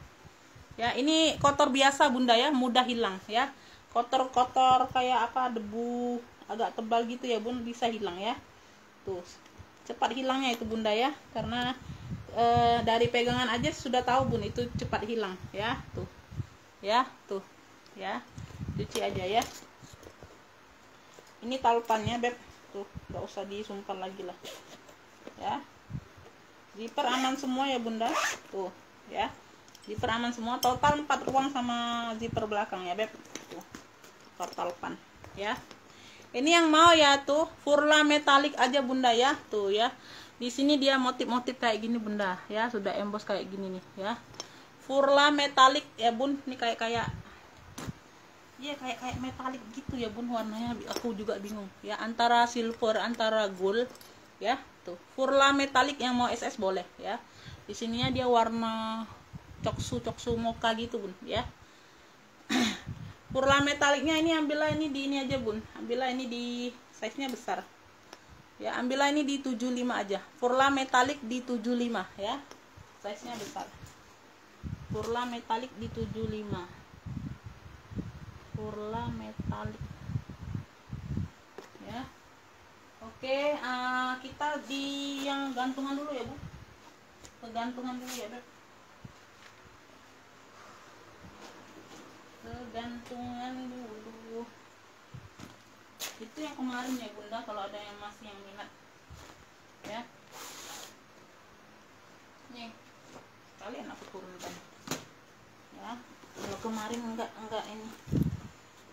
ya. Ini kotor biasa bunda ya, mudah hilang ya, kotor-kotor kayak apa, debu agak tebal gitu ya bun, bisa hilang ya. Tuh cepat hilangnya itu bunda ya, karena dari pegangan aja sudah tahu bun, itu cepat hilang ya. Tuh ya, tuh ya, cuci aja ya. Ini talpannya beb, tuh nggak usah disumpal lagi lah ya. Zipper aman semua ya bunda, tuh ya, zipper aman semua, total 4 ruang sama zipper belakang ya beb. Tuh talpan ya. Ini yang mau ya, tuh Furla metalik aja bunda ya. Tuh ya, di sini dia motif-motif kayak gini bunda ya, sudah emboss kayak gini nih ya. Furla metalik ya bun, ini kayak ya kayak metalik gitu ya bun, warnanya aku juga bingung ya, antara silver antara gold ya. Tuh Furla metalik, yang mau SS boleh ya. Di sininya dia warna coksu mocha gitu bun ya. Furla metaliknya ini ambillah ini di ini aja bun, ambillah ini di size nya besar ya, ambillah ini di 75 aja. Furla metalik di 75 ya, size nya besar. Furla metalik di 75, Furla metalik ya. Oke, kita di yang gantungan dulu ya bu, kegantungan dulu ya beb, kegantungan dulu. Itu yang kemarin ya bunda, kalau ada yang masih yang minat ya. Nih kalian aku turunkan ya, kalau kemarin enggak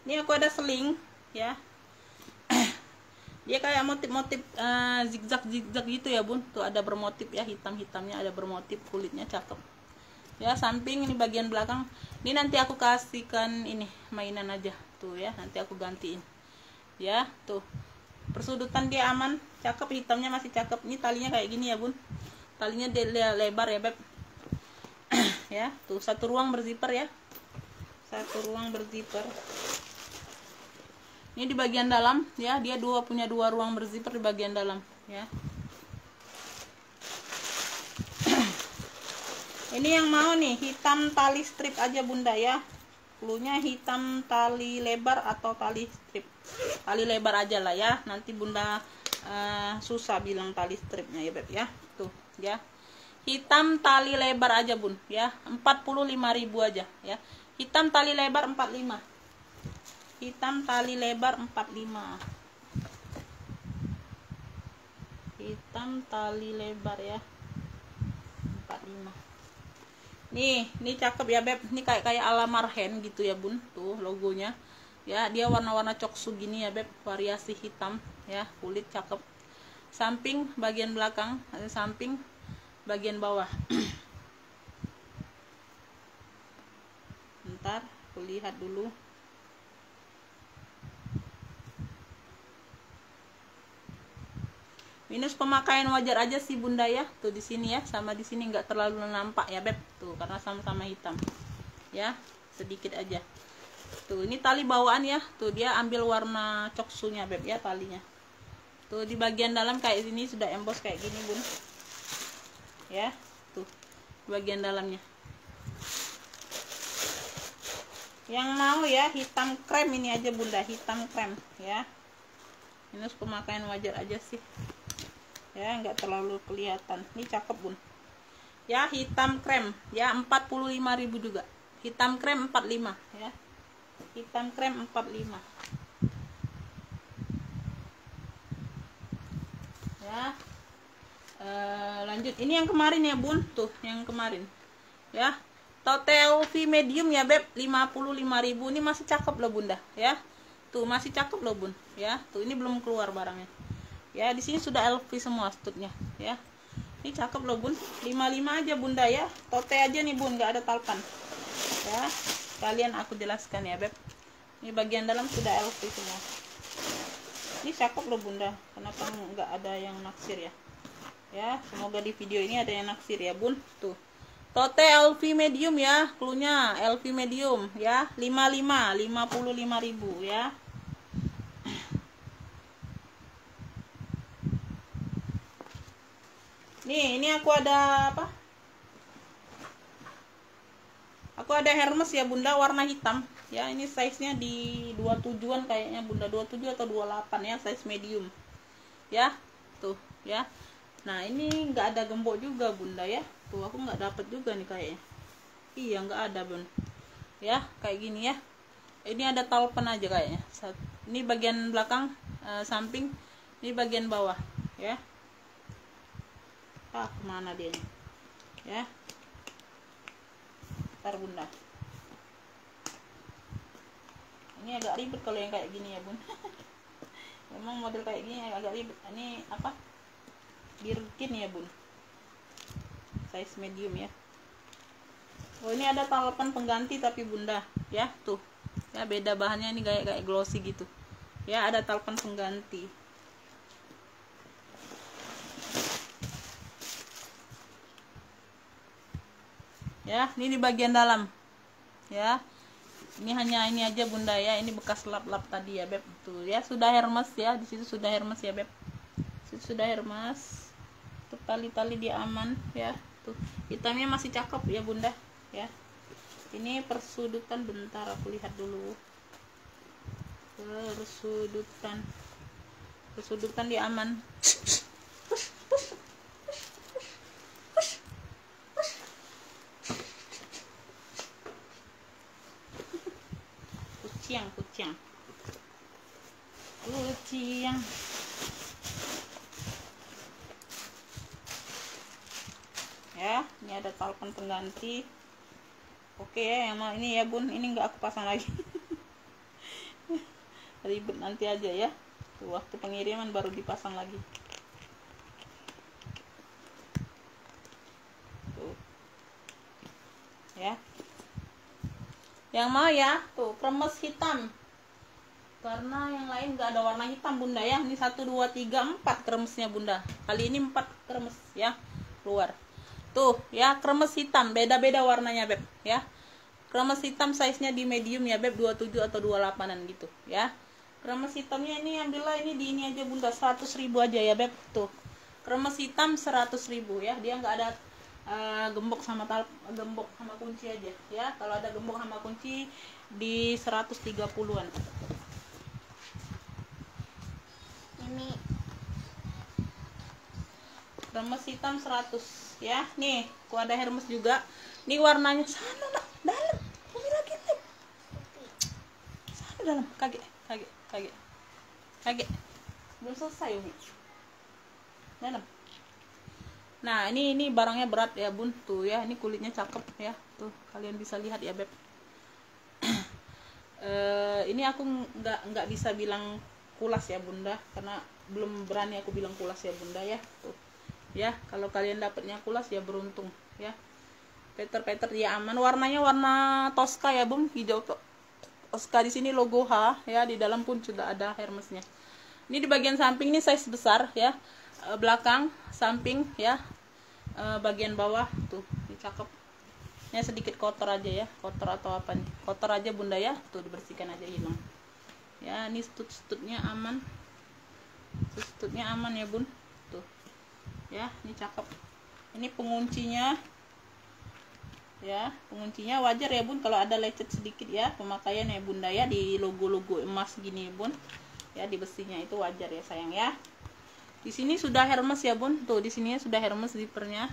ini aku ada seling ya. Dia kayak motif-motif zigzag gitu ya bun, tuh ada bermotif ya, hitamnya ada bermotif, kulitnya cakep ya. Samping ini bagian belakang ini nanti aku kasihkan ini mainan aja tuh ya, nanti aku gantiin ya. Tuh persudutan dia aman, cakep, hitamnya masih cakep. Ini talinya kayak gini ya bun, talinya dia lebar ya beb. Ya tuh 1 ruang berzipper ya, 1 ruang berzipper. Ini di bagian dalam ya, dia punya 2 ruang berzipper di bagian dalam ya. Ini yang mau nih hitam tali strip aja bunda ya, cluenya hitam tali lebar atau tali strip, tali lebar aja lah ya, nanti bunda susah bilang tali stripnya ya beb ya. Tuh ya, hitam tali lebar aja bun ya, 45.000 aja ya. Hitam tali lebar 45, hitam tali lebar 45, hitam tali lebar ya 45. Nih cakep ya beb, ini kayak ala Marhen gitu ya bun, tuh logonya ya. Dia warna-warna coksu gini ya beb, variasi hitam ya, kulit cakep. Samping bagian belakang, samping bagian bawah. Bentar, aku lihat dulu. Minus pemakaian wajar aja sih bunda ya, tuh di sini ya, sama di sini nggak terlalu nampak ya beb, tuh karena sama-sama hitam ya, sedikit aja. Tuh ini tali bawaan ya, tuh dia ambil warna coksunya beb ya talinya. Tuh di bagian dalam kayak sini sudah emboss kayak gini bun ya, tuh bagian dalamnya. Yang mau ya hitam krem ini aja bunda, hitam krem ya, minus pemakaian wajar aja sih ya, nggak terlalu kelihatan. Ini cakep bun ya, hitam krem ya, 45.000 juga. Hitam krem 45 ya, hitam krem 45 ya. Lanjut, ini yang kemarin ya bun, tuh yang kemarin ya, total V medium ya beb, 55.000. Ini masih cakep loh bunda ya, tuh masih cakep loh bun ya, tuh ini belum keluar barangnya ya. Di sini sudah LV semua stutnya ya. Ini cakep loh bun, 55 aja bunda ya, tote aja nih bun, nggak ada talpan ya. Kalian aku jelaskan ya beb, ini bagian dalam sudah LV semua. Ini cakep loh bunda, kenapa nggak ada yang naksir ya. Ya semoga di video ini ada yang naksir ya bun. Tuh tote LV medium ya, cluenya LV medium ya, 55.000 ya. Nih, ini aku ada apa? Aku ada Hermes ya bunda, warna hitam ya. Ini size-nya di 27-an kayaknya bunda, 27 atau 28 ya, size medium ya. Tuh ya. Nah ini nggak ada gembok juga bunda ya. Tuh aku nggak dapet juga nih kayaknya. Iya nggak ada bun ya, kayak gini ya. Ini ada talpen aja kayaknya. Ini bagian belakang, samping, ini bagian bawah ya. Kemana dia ya, ntar bunda. Ini agak ribet kalau yang kayak gini ya bun. Memang model kayak gini agak ribet. Ini apa, Birkin ya bun, size medium ya. Oh ini ada talpen pengganti tapi bunda ya, tuh ya, beda bahannya. Ini kayak glossy gitu ya, ada talpen pengganti ya. Ini di bagian dalam ya, ini hanya ini aja bunda ya. Ini bekas lap-lap tadi ya beb, tuh ya, sudah Hermes ya. Di situ sudah Hermes ya beb, situ sudah Hermes. Tuh tali-tali dia aman ya. Tuh hitamnya masih cakep ya bunda ya. Ini persudutan, bentar aku lihat dulu. Persudutan dia aman. kucing ya. Ini ada talpen pengganti. Oke ya, yang mau ini ya bun, ini nggak aku pasang lagi. Ribet nanti aja ya. Tuh, waktu pengiriman baru dipasang lagi. Tuh ya, yang mau ya, tuh kremes hitam, karena yang lain nggak ada warna hitam bunda ya. Ini 1 2 3 4 kremesnya bunda, kali ini 4 kremes ya keluar. Tuh ya, kremes hitam, beda-beda warnanya beb ya. Kremes hitam size nya di medium ya beb, 27 atau 28an gitu ya. Kremes hitamnya ini ambillah ini di ini aja bunda, 100.000 aja ya beb. Tuh kremes hitam 100.000 ya, dia nggak ada gembok sama gembok sama kunci aja ya. Kalau ada gembok sama kunci di 130-an. Ini kremes hitam 100 ya. Nih aku ada Hermes juga, ini warnanya sana nak dalam, Umi lagi lem sana dalam, kaget belum selesai Umi dalam. Nah ini barangnya berat ya bun, tuh ya, ini kulitnya cakep ya, tuh kalian bisa lihat ya beb. Ini aku nggak bisa bilang kulas ya bunda, karena belum berani aku bilang kulas ya bunda ya. Tuh ya, kalau kalian dapatnya kulas ya beruntung ya. Peter dia aman, warnanya warna Tosca ya bun, hijau Tosca. Di sini logo H ya, di dalam pun sudah ada Hermesnya. Ini di bagian samping ini size besar ya, belakang samping ya, bagian bawah tuh, ini cakep. Ini sedikit kotor aja ya, kotor atau apa nih, kotor aja bunda ya, tuh dibersihkan aja hilang ya. Ini stutnya aman, stutnya aman ya bun, tuh ya, ini cakep. Ini penguncinya ya, penguncinya wajar ya bun kalau ada lecet sedikit ya, pemakaian ya bunda ya, di logo-logo emas gini bun ya, di besinya itu wajar ya sayang ya. Di sini sudah Hermes ya bun, tuh di sini sudah Hermes zippernya,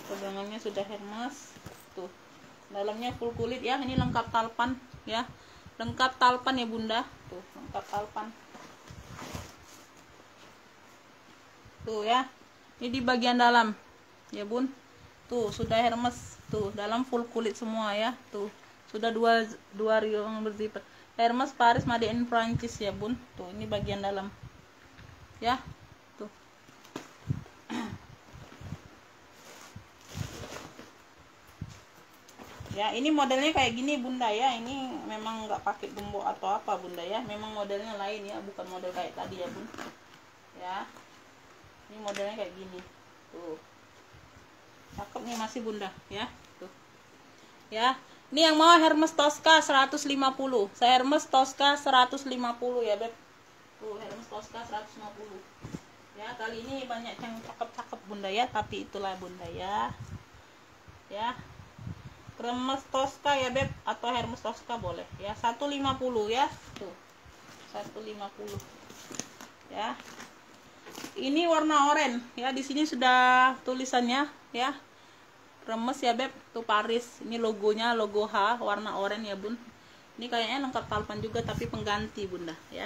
pegangannya sudah Hermes, tuh dalamnya full kulit ya. Ini lengkap talpan ya, lengkap talpan ya bunda, tuh lengkap talpan tuh ya. Ini di bagian dalam ya bun, tuh sudah Hermes, tuh dalam full kulit semua ya, tuh sudah dua riong berzipper Hermes Paris Made in Prancis ya bun, tuh ini bagian dalam ya, tuh ya. Ini modelnya kayak gini bunda ya, ini memang nggak pakai gembok atau apa bunda ya, memang modelnya lain ya, bukan model kayak tadi ya bun ya. Ini modelnya kayak gini tuh, cakep nih masih bunda ya, tuh ya. Ini yang mau Hermes Tosca 150, saya Hermes Tosca 150 ya beb, tuh Hermes Tosca 150 ya. Kali ini banyak yang cakep-cakep bunda ya, tapi itulah bunda ya ya. Hermes Tosca ya beb, atau Hermes Tosca boleh ya, 150 ya, tuh 150 ya. Ini warna oranye ya, di sini sudah tulisannya ya, Hermes ya beb, tuh Paris. Ini logonya logo H warna oranye ya bun. Ini kayaknya lengkap talpan juga tapi pengganti bunda ya.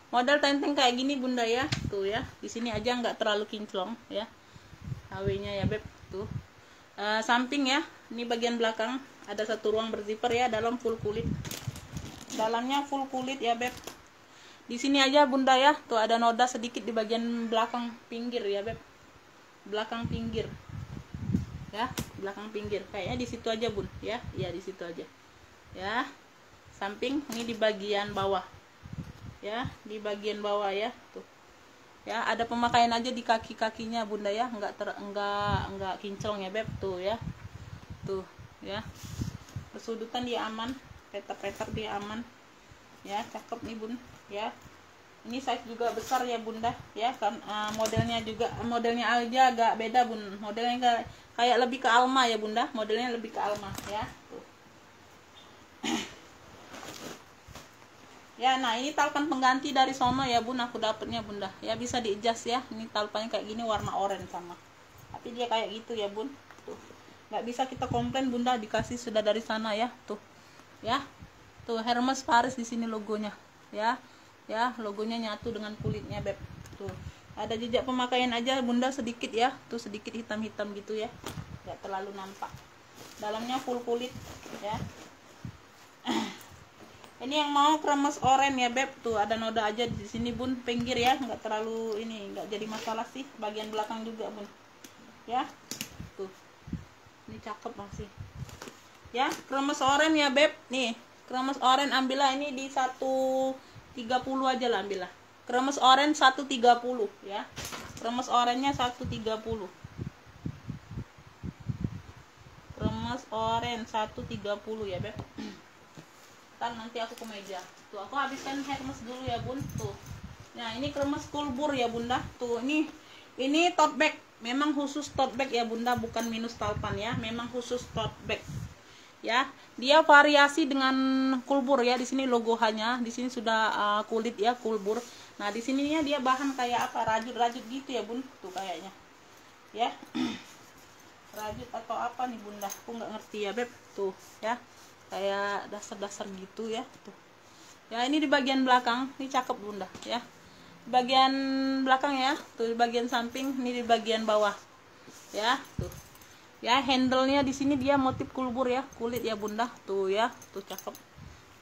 Model tenteng kayak gini bunda ya, tuh ya. Di sini aja nggak terlalu kinclong ya, HW-nya ya beb, tuh. Samping ya, ini bagian belakang ada satu ruang berzipper ya, dalam full kulit, dalamnya full kulit ya beb. Di sini aja bunda ya, tuh ada noda sedikit di bagian belakang pinggir ya beb, belakang pinggir ya, belakang pinggir kayaknya di situ aja bun ya, iya di situ aja ya. Samping ini di bagian bawah ya, di bagian bawah ya, tuh ya. Ada pemakaian aja di kaki-kakinya bunda ya, enggak kinclong ya beb, tuh ya, tuh ya. Kesudutan dia aman, peter dia aman ya, cakep nih bun ya. Ini size juga besar ya bunda ya kan, modelnya aja agak beda bun, modelnya kayak lebih ke Alma ya bunda, modelnya lebih ke Alma ya, tuh. Ya, nah ini talpan pengganti dari sono ya bun, aku dapetnya bunda ya, bisa di adjust ya. Ini talpannya kayak gini warna oranye sama, tapi dia kayak gitu ya bun, tuh nggak bisa kita komplain bunda, dikasih sudah dari sana ya, tuh ya. Tuh Hermes Paris di sini logonya ya, ya logonya nyatu dengan kulitnya beb, tuh ada jejak pemakaian aja bunda sedikit ya, tuh sedikit hitam-hitam gitu ya, nggak terlalu nampak. Dalamnya full kulit ya. Ini yang mau Hermes oranye ya beb, tuh ada noda aja di sini bun, pinggir ya, nggak terlalu ini, nggak jadi masalah sih. Bagian belakang juga bun ya, tuh ini cakep masih ya. Hermes oranye ya beb, nih Hermes oranye ambillah ini di 130 aja lah, ambillah Hermes oranye 130 ya, Hermes oranye 130, Hermes oranye 130 ya beb. Ntar nanti aku ke meja, tuh aku habiskan Hermes dulu ya bun, tuh. Nah ini Hermes Kulbur ya bunda, tuh ini tote bag, memang khusus tote bag ya bunda, bukan minus talpan ya, memang khusus tote bag ya. Dia variasi dengan Kulbur ya, di sini logo hanya, di sini sudah kulit ya Kulbur. Nah di sininya dia bahan kayak apa, rajut-rajut gitu ya bun, tuh kayaknya ya. Rajut atau apa nih bunda, aku nggak ngerti ya beb. Tuh ya, kayak dasar-dasar gitu ya. Tuh ya, ini di bagian belakang ini cakep bunda ya, di bagian belakang ya, tuh di bagian samping, ini di bagian bawah ya. Tuh ya, handle-nya di sini dia motif kulbur ya, kulit ya bunda. Tuh ya, tuh cakep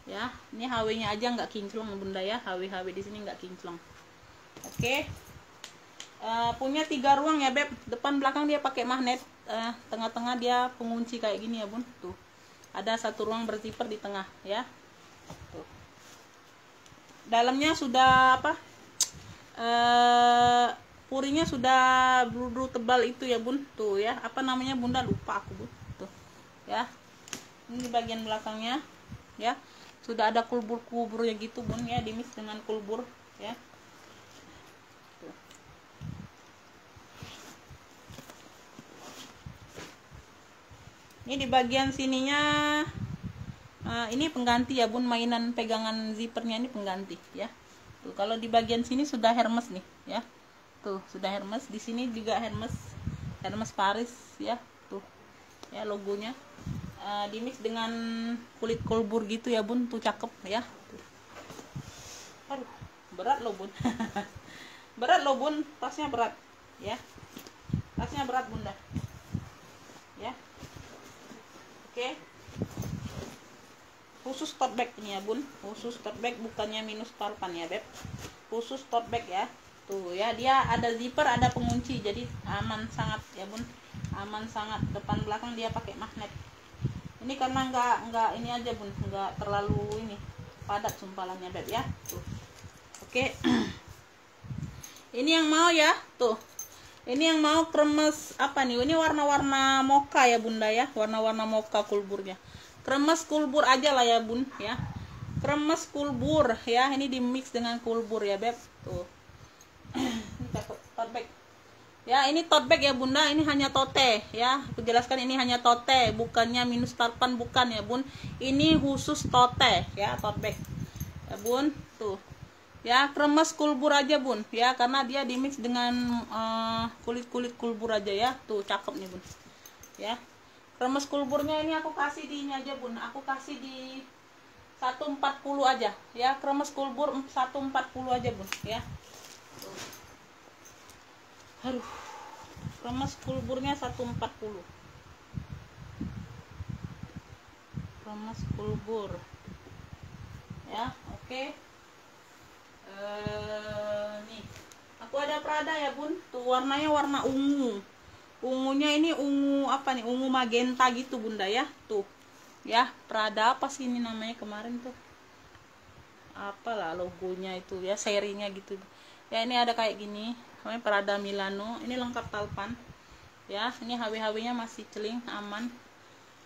ya. Ini HW-nya aja nggak kinclong bunda ya, HW di sini nggak kinclong. Oke. Punya 3 ruang ya beb, depan belakang dia pakai magnet, tengah-tengah dia pengunci kayak gini ya bun. Tuh ada 1 ruang berzipper di tengah ya. Tuh dalamnya sudah apa, purinya sudah bulu tebal itu ya bun. Tuh ya, apa namanya bunda, lupa aku bun. Tuh ya, ini di bagian belakangnya ya, sudah ada kulbur-kulburnya gitu bun ya, dimix dengan kulbur ya. Ini di bagian sininya ini pengganti ya bun, mainan pegangan zippernya ini pengganti ya. Tuh kalau di bagian sini sudah Hermes nih ya. Tuh sudah Hermes, di sini juga Hermes Paris ya. Tuh ya logonya, dimix dengan kulit kulbur gitu ya bun. Tuh cakep ya. Tuh. Aduh berat loh bun. Berat loh bun, tasnya berat ya, tasnya berat bunda ya. Oke, khusus tote bag ini ya bun, khusus tote bag, bukannya minus parpan ya beb, khusus tote bag ya. Tuh ya, dia ada zipper, ada pengunci, jadi aman sangat ya bun, aman sangat. Depan belakang dia pakai magnet. Ini karena nggak ini aja bun, nggak terlalu ini padat sumpalannya beb ya. Tuh oke. Ini yang mau ya, tuh ini yang mau kremes apa nih, ini warna-warna mocha ya bunda ya, warna-warna mocha kulburnya. Kremes kulbur aja lah ya bun ya, kremes kulbur ya, ini di mix dengan kulbur ya beb. Tuh ini cakep, tote bag ya, ini tote bag ya bunda, ini hanya tote ya, aku jelaskan ini hanya tote, bukannya minus tarpan, bukan ya bun, ini khusus tote ya, tote bag ya bun. Tuh ya, kremes kulbur aja bun ya, karena dia dimix dengan kulit-kulit kulbur aja ya. Tuh cakep nih bun ya. Kremes kulburnya ini aku kasih di ini aja bun, aku kasih di 140 aja ya, kremes kulbur 140 aja bun ya. Tuh. Aduh, kremes kulburnya 140, kremes kulbur ya. Oke. Nih aku ada Prada ya bun, tuh warnanya warna ungu, ungunya ini ungu apa nih, ungu magenta gitu bunda ya. Tuh ya, Prada apa sih ini namanya kemarin tuh, apalah logonya itu ya, serinya gitu ya. Ini ada kayak gini namanya Prada Milano, ini lengkap talpan ya. Ini HW nya masih celing, aman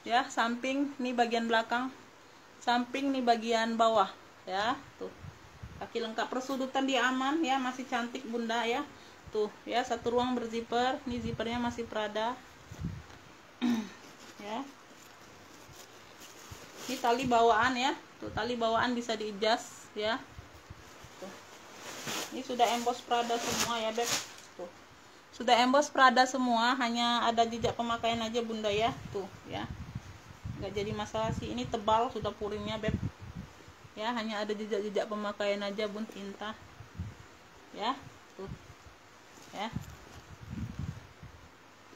ya. Samping nih bagian belakang, samping nih bagian bawah ya. Tuh kaki lengkap, persudutan dia aman ya, masih cantik bunda ya. Tuh ya, 1 ruang berzipper, ini zippernya masih Prada ya. Ini tali bawaan ya, tuh tali bawaan bisa diadjust ya. Tuh. Ini sudah emboss Prada semua ya beb. Tuh sudah emboss Prada semua, hanya ada jejak pemakaian aja bunda ya. Tuh ya, nggak jadi masalah sih, ini tebal sudah puringnya beb ya, hanya ada jejak-jejak pemakaian aja bun, tinta ya. Tuh ya.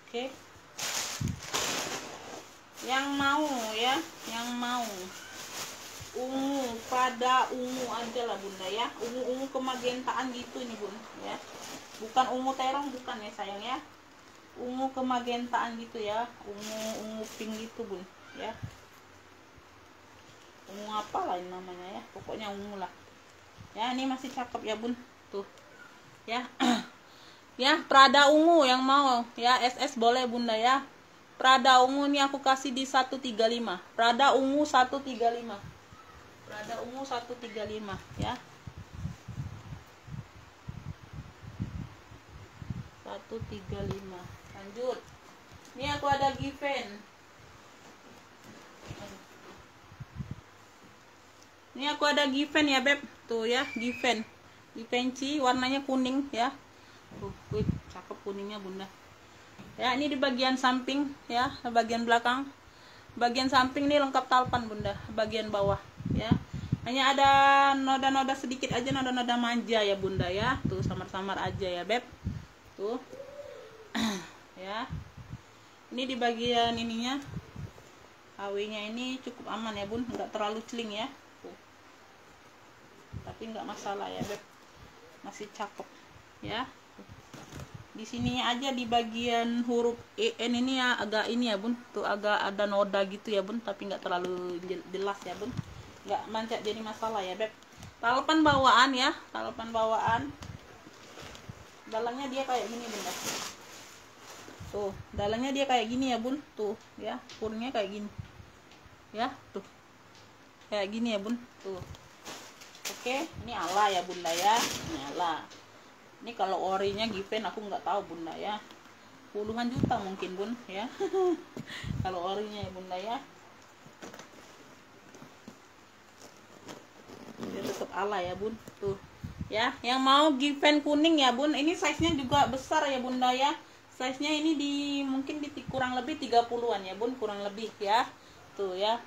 Oke, yang mau ya, yang mau ungu, pada ungu aja lah bunda ya, ungu kemagentaan gitu nih bun ya, bukan ungu terong, bukan ya sayang ya, ungu kemagentaan gitu ya, ungu pink gitu bun ya, ungu apa lah namanya ya, pokoknya ungu lah ya. Ini masih cakep ya bun. Tuh ya. Ya Prada ungu yang mau ya, SS boleh bunda ya. Prada ungu ini aku kasih di 135, Prada ungu 135, Prada ungu 135 ya, 135. Lanjut, ini aku ada Given. Ini aku ada Given ya beb. Tuh ya, Given Givenchy, warnanya kuning ya. Tuh, wih, cakep kuningnya bunda. Ya, ini di bagian samping ya, bagian belakang. Bagian samping ini lengkap talpan bunda, bagian bawah ya. Hanya ada noda-noda sedikit aja, noda-noda manja ya bunda ya. Tuh samar-samar aja ya beb. Tuh. Ya. Ini di bagian ininya. HW-nya ini cukup aman ya bun, nggak terlalu celing ya. Tuh. Tapi nggak masalah ya beb. Masih cakep ya. Di sininya aja di bagian huruf EN ini ya agak ini ya bun, tuh agak ada noda gitu ya bun, tapi nggak terlalu jelas ya bun, nggak mancak jadi masalah ya beb. Talepan bawaan ya, talepan bawaan, dalangnya dia kayak gini bunda. Tuh dalangnya dia kayak gini ya bun, tuh ya kurnya kayak gini ya, tuh kayak gini ya bun, tuh. Oke, ini ala ya bunda ya, ini ala. Ini kalau orinya Given aku nggak tahu bunda ya, puluhan juta mungkin bun ya. Kalau orinya ya bunda ya, dia tetap ala ya bun, tuh ya. Yang mau Given kuning ya bun, ini size nya juga besar ya bunda ya. Size nya ini mungkin kurang lebih 30-an ya bun, kurang lebih ya, tuh ya.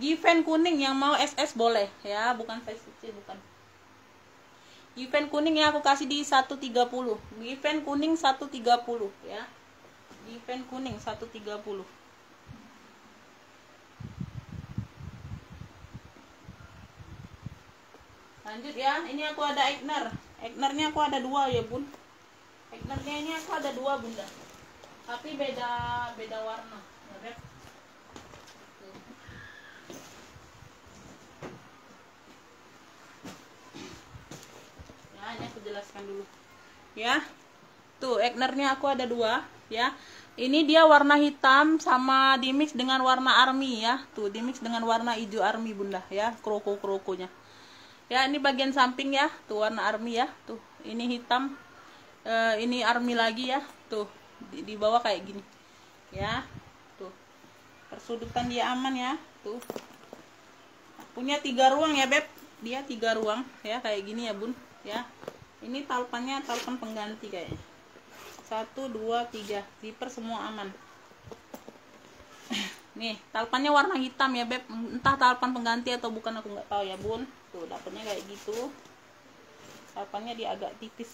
Given kuning yang mau SS boleh ya, bukan size kecil, bukan. Given kuning ya aku kasih di 130. Given kuning 130 ya. Given kuning 130. Lanjut ya, ini aku ada Egner. Egnernya aku ada 2 ya bun. Egnernya ini aku ada 2 bunda. Tapi beda warna. Ya, beb. Ini aku jelaskan dulu ya. Tuh Egnernya aku ada 2 ya. Ini dia warna hitam sama dimix dengan warna army ya. Tuh dimix dengan warna hijau army bunda ya, krokonya ya. Ini bagian samping ya, tuh warna army ya. Tuh ini hitam, ini army lagi ya. Tuh di bawah kayak gini ya. Tuh persudutan dia aman ya. Tuh punya 3 ruang ya beb, dia 3 ruang ya, kayak gini ya bun ya. Ini talpannya talpan pengganti kayaknya. 1, 2, 3, zipper semua aman. Nih talpannya warna hitam ya beb, entah talpan pengganti atau bukan aku nggak tahu ya bun. Tuh dapetnya kayak gitu, talpannya dia agak tipis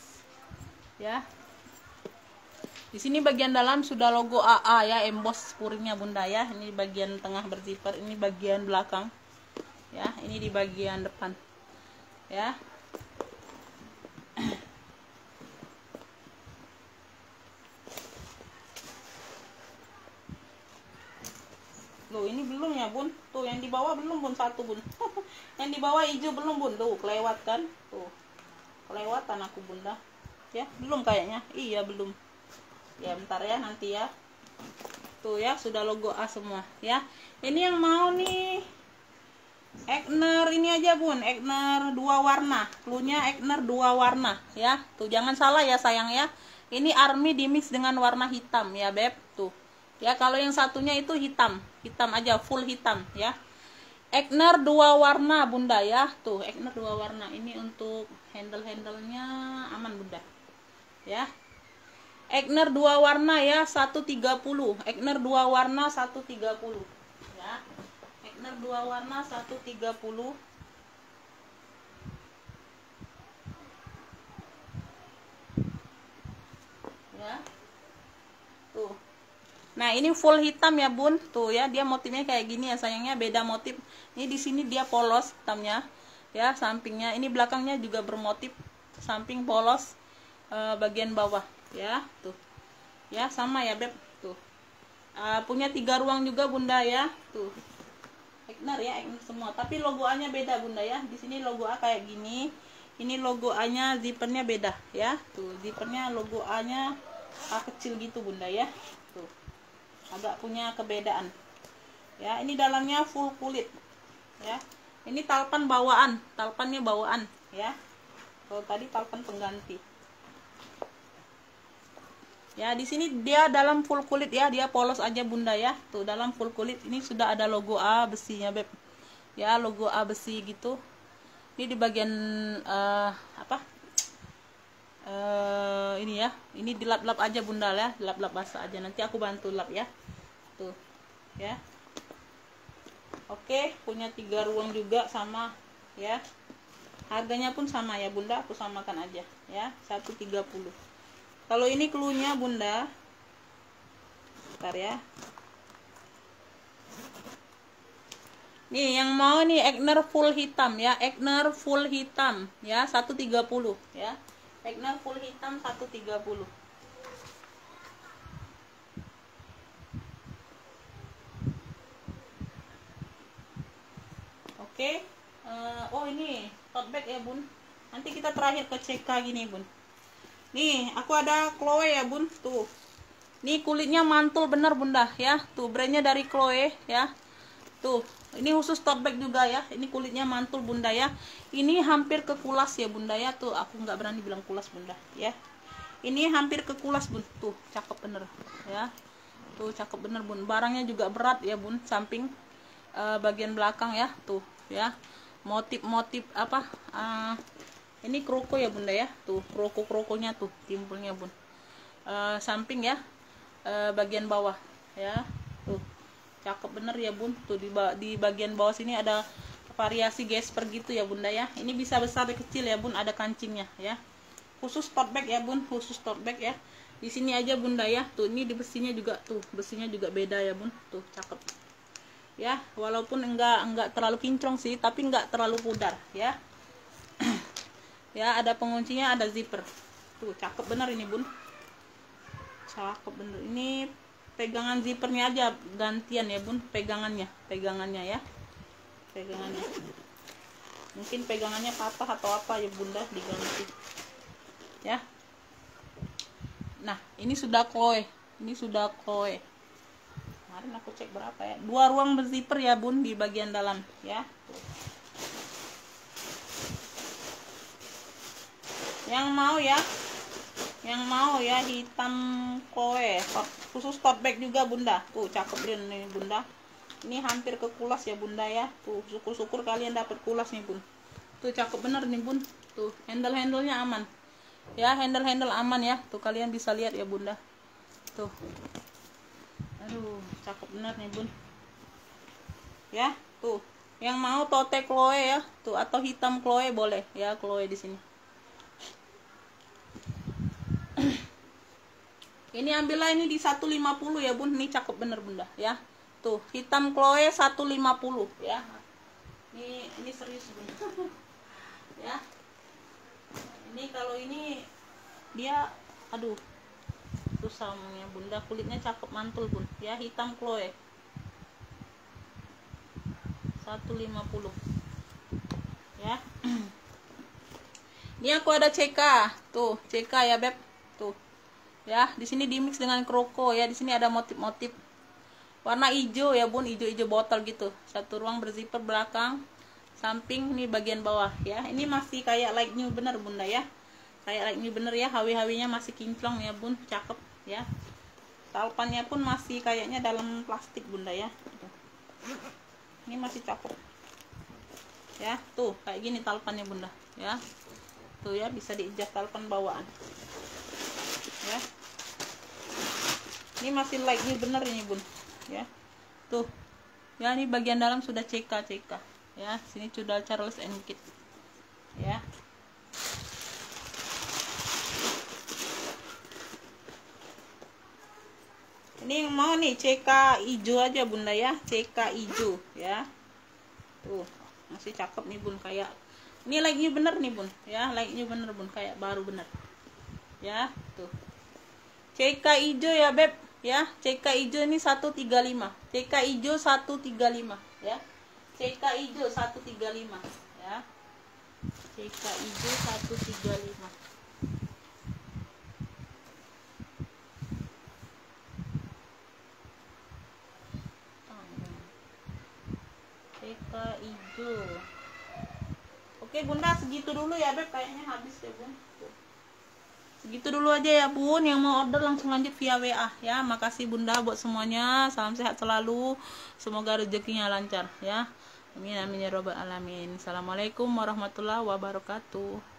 ya. Di sini bagian dalam sudah logo AA ya, emboss puringnya bunda ya. Ini bagian tengah berzipper, ini bagian belakang ya, ini di bagian depan ya. Loh ini belum ya bun, tuh yang di bawah belum bun, 1 bun. Yang di bawah hijau belum bun, tuh kelewat kan, tuh kelewatan aku bunda ya, belum kayaknya, iya belum ya, bentar ya nanti ya. Tuh ya sudah logo A semua ya. Ini yang mau nih Egner ini aja bun, Egner 2 warna, cluenya Egner 2 warna ya. Tuh jangan salah ya sayang ya, ini army dimix dengan warna hitam ya beb. Tuh ya, kalau yang satunya itu hitam aja, full hitam ya. Egner 2 warna bunda ya. Tuh Egner 2 warna, ini untuk handle-handlenya aman bunda ya. Egner 2 warna ya, 130. Egner 2 warna 130 ya. Egner 2 warna 130 ya. Tuh. Nah, ini full hitam ya, Bun. Tuh ya, dia motifnya kayak gini ya, sayangnya beda motif. Ini di sini dia polos hitamnya. Ya, sampingnya. Ini belakangnya juga bermotif, samping polos, bagian bawah ya. Tuh. Ya, sama ya, Beb. Tuh. Punya 3 ruang juga, Bunda ya. Tuh. Egner ya, Egner semua. Tapi logo A-nya beda, Bunda ya. Di sini logo A kayak gini. Ini logo A-nya zippernya beda ya. Tuh, zippernya logo A-nya A kecil gitu, Bunda ya. Tuh. Agak punya kebedaan ya. Ini dalamnya full kulit ya. Ini talpan bawaan, talpannya bawaan ya. Kalau tadi talpan pengganti ya. Di sini dia dalam full kulit ya, dia polos aja Bunda ya. Tuh dalam full kulit. Ini sudah ada logo A besinya Beb ya, logo A besi gitu. Ini di bagian Ini ya, ini dilap-lap aja bunda ya, dilap-lap basah aja, nanti aku bantu lap ya. Tuh ya. Oke, punya 3 ruang juga sama ya, harganya pun sama ya bunda, aku samakan aja ya, 130. Kalau ini cluenya bunda, bentar ya. Nih yang mau nih Egner full hitam ya, Egner full hitam ya, 130 ya. Egner full hitam 130. Oke. Oh ini tote bag ya bun. Nanti kita terakhir ke CK gini bun. Nih aku ada Chloe ya bun. Tuh. Nih kulitnya mantul bener bunda ya. Tuh brandnya dari Chloe ya. Tuh. Ini khusus tote bag juga ya. Ini kulitnya mantul bunda ya. Ini hampir ke kulas ya bunda ya. Tuh aku nggak berani bilang kulas bunda ya. Ini hampir ke kulas bun. Tuh cakep bener ya. Tuh cakep bener bun. Barangnya juga berat ya bun. Samping bagian belakang ya. Tuh ya, motif-motif apa, ini kroko ya bunda ya, tuh krokonya tuh timbulnya bun, samping ya, bagian bawah ya, tuh cakep bener ya bun. Tuh di bagian bawah sini ada variasi gesper gitu ya bunda ya. Ini bisa besar kecil ya bun, ada kancingnya ya, khusus tote bag ya bun, khusus tote bag ya. Di sini aja bunda ya, tuh ini di besinya juga, tuh besinya juga beda ya bun, tuh cakep ya, walaupun enggak terlalu kinclong sih, tapi enggak terlalu pudar ya. Ya ada penguncinya, ada zipper, tuh cakep bener ini bun, cakep bener. Ini pegangan zippernya aja gantian ya bun, pegangannya ya, pegangannya mungkin pegangannya patah atau apa ya bunda, diganti ya. Nah ini sudah Chloe, kemarin aku cek berapa ya, 2 ruang berzipper ya bun di bagian dalam ya. Yang mau ya hitam Chloe, khusus tote bag juga bunda, tuh cakep ini bunda. Ini hampir ke kulas ya bunda ya, tuh syukur-syukur kalian dapat kulas nih bun, tuh cakep bener nih bun. Tuh handle-handlenya aman ya, handle aman ya, tuh kalian bisa lihat ya bunda, tuh aduh cakep bener nih bun ya. Tuh yang mau tote Chloe ya, tuh atau hitam Chloe boleh ya, Chloe di sini. Ini ambillah ini di 150 ya bun, ini cakep bener bunda ya. Tuh hitam Chloe 150 ya. Ini serius bun. Ya. Ini kalau ini dia, aduh susah ngomongnya bunda, kulitnya cakep mantul bun ya, hitam Chloe 150 ya. Ini aku ada CK, tuh CK ya beb, tuh ya. Di sini dimix dengan kroko ya, di sini ada motif-motif warna hijau ya bun, hijau botol gitu. 1 ruang berzipper belakang, samping nih bagian bawah ya. Ini masih kayak like new bener bunda ya, kayak like new bener ya, HW-nya masih kinclong ya bun, cakep ya. Talpannya pun masih kayaknya dalam plastik bunda ya. Ini masih cakep ya, tuh kayak gini talpannya bunda ya. Tuh ya, bisa diinjak talpan bawaan ya. Ini masih like new bener ini bun ya. Tuh ya, ini bagian dalam sudah CK ya. Sini sudah Charles and Kit ya. Ini yang mau nih CK hijau aja bunda ya, CK hijau ya. Tuh masih cakep nih bun, kayak ini like new bener nih bun ya, like new bener bun, kayak baru bener ya. Tuh CK hijau ya beb ya, CK hijau ini 135, CK hijau 135 ya, CK hijau 135 ya, CK hijau 135. CK hijau. Oke bunda, segitu dulu ya beb, kayaknya habis ya bun. Segitu dulu aja ya bun, yang mau order langsung lanjut via WA ya. Makasih bunda buat semuanya, salam sehat selalu, semoga rezekinya lancar ya. Amin amin ya robbal alamin. Assalamualaikum warahmatullahi wabarakatuh.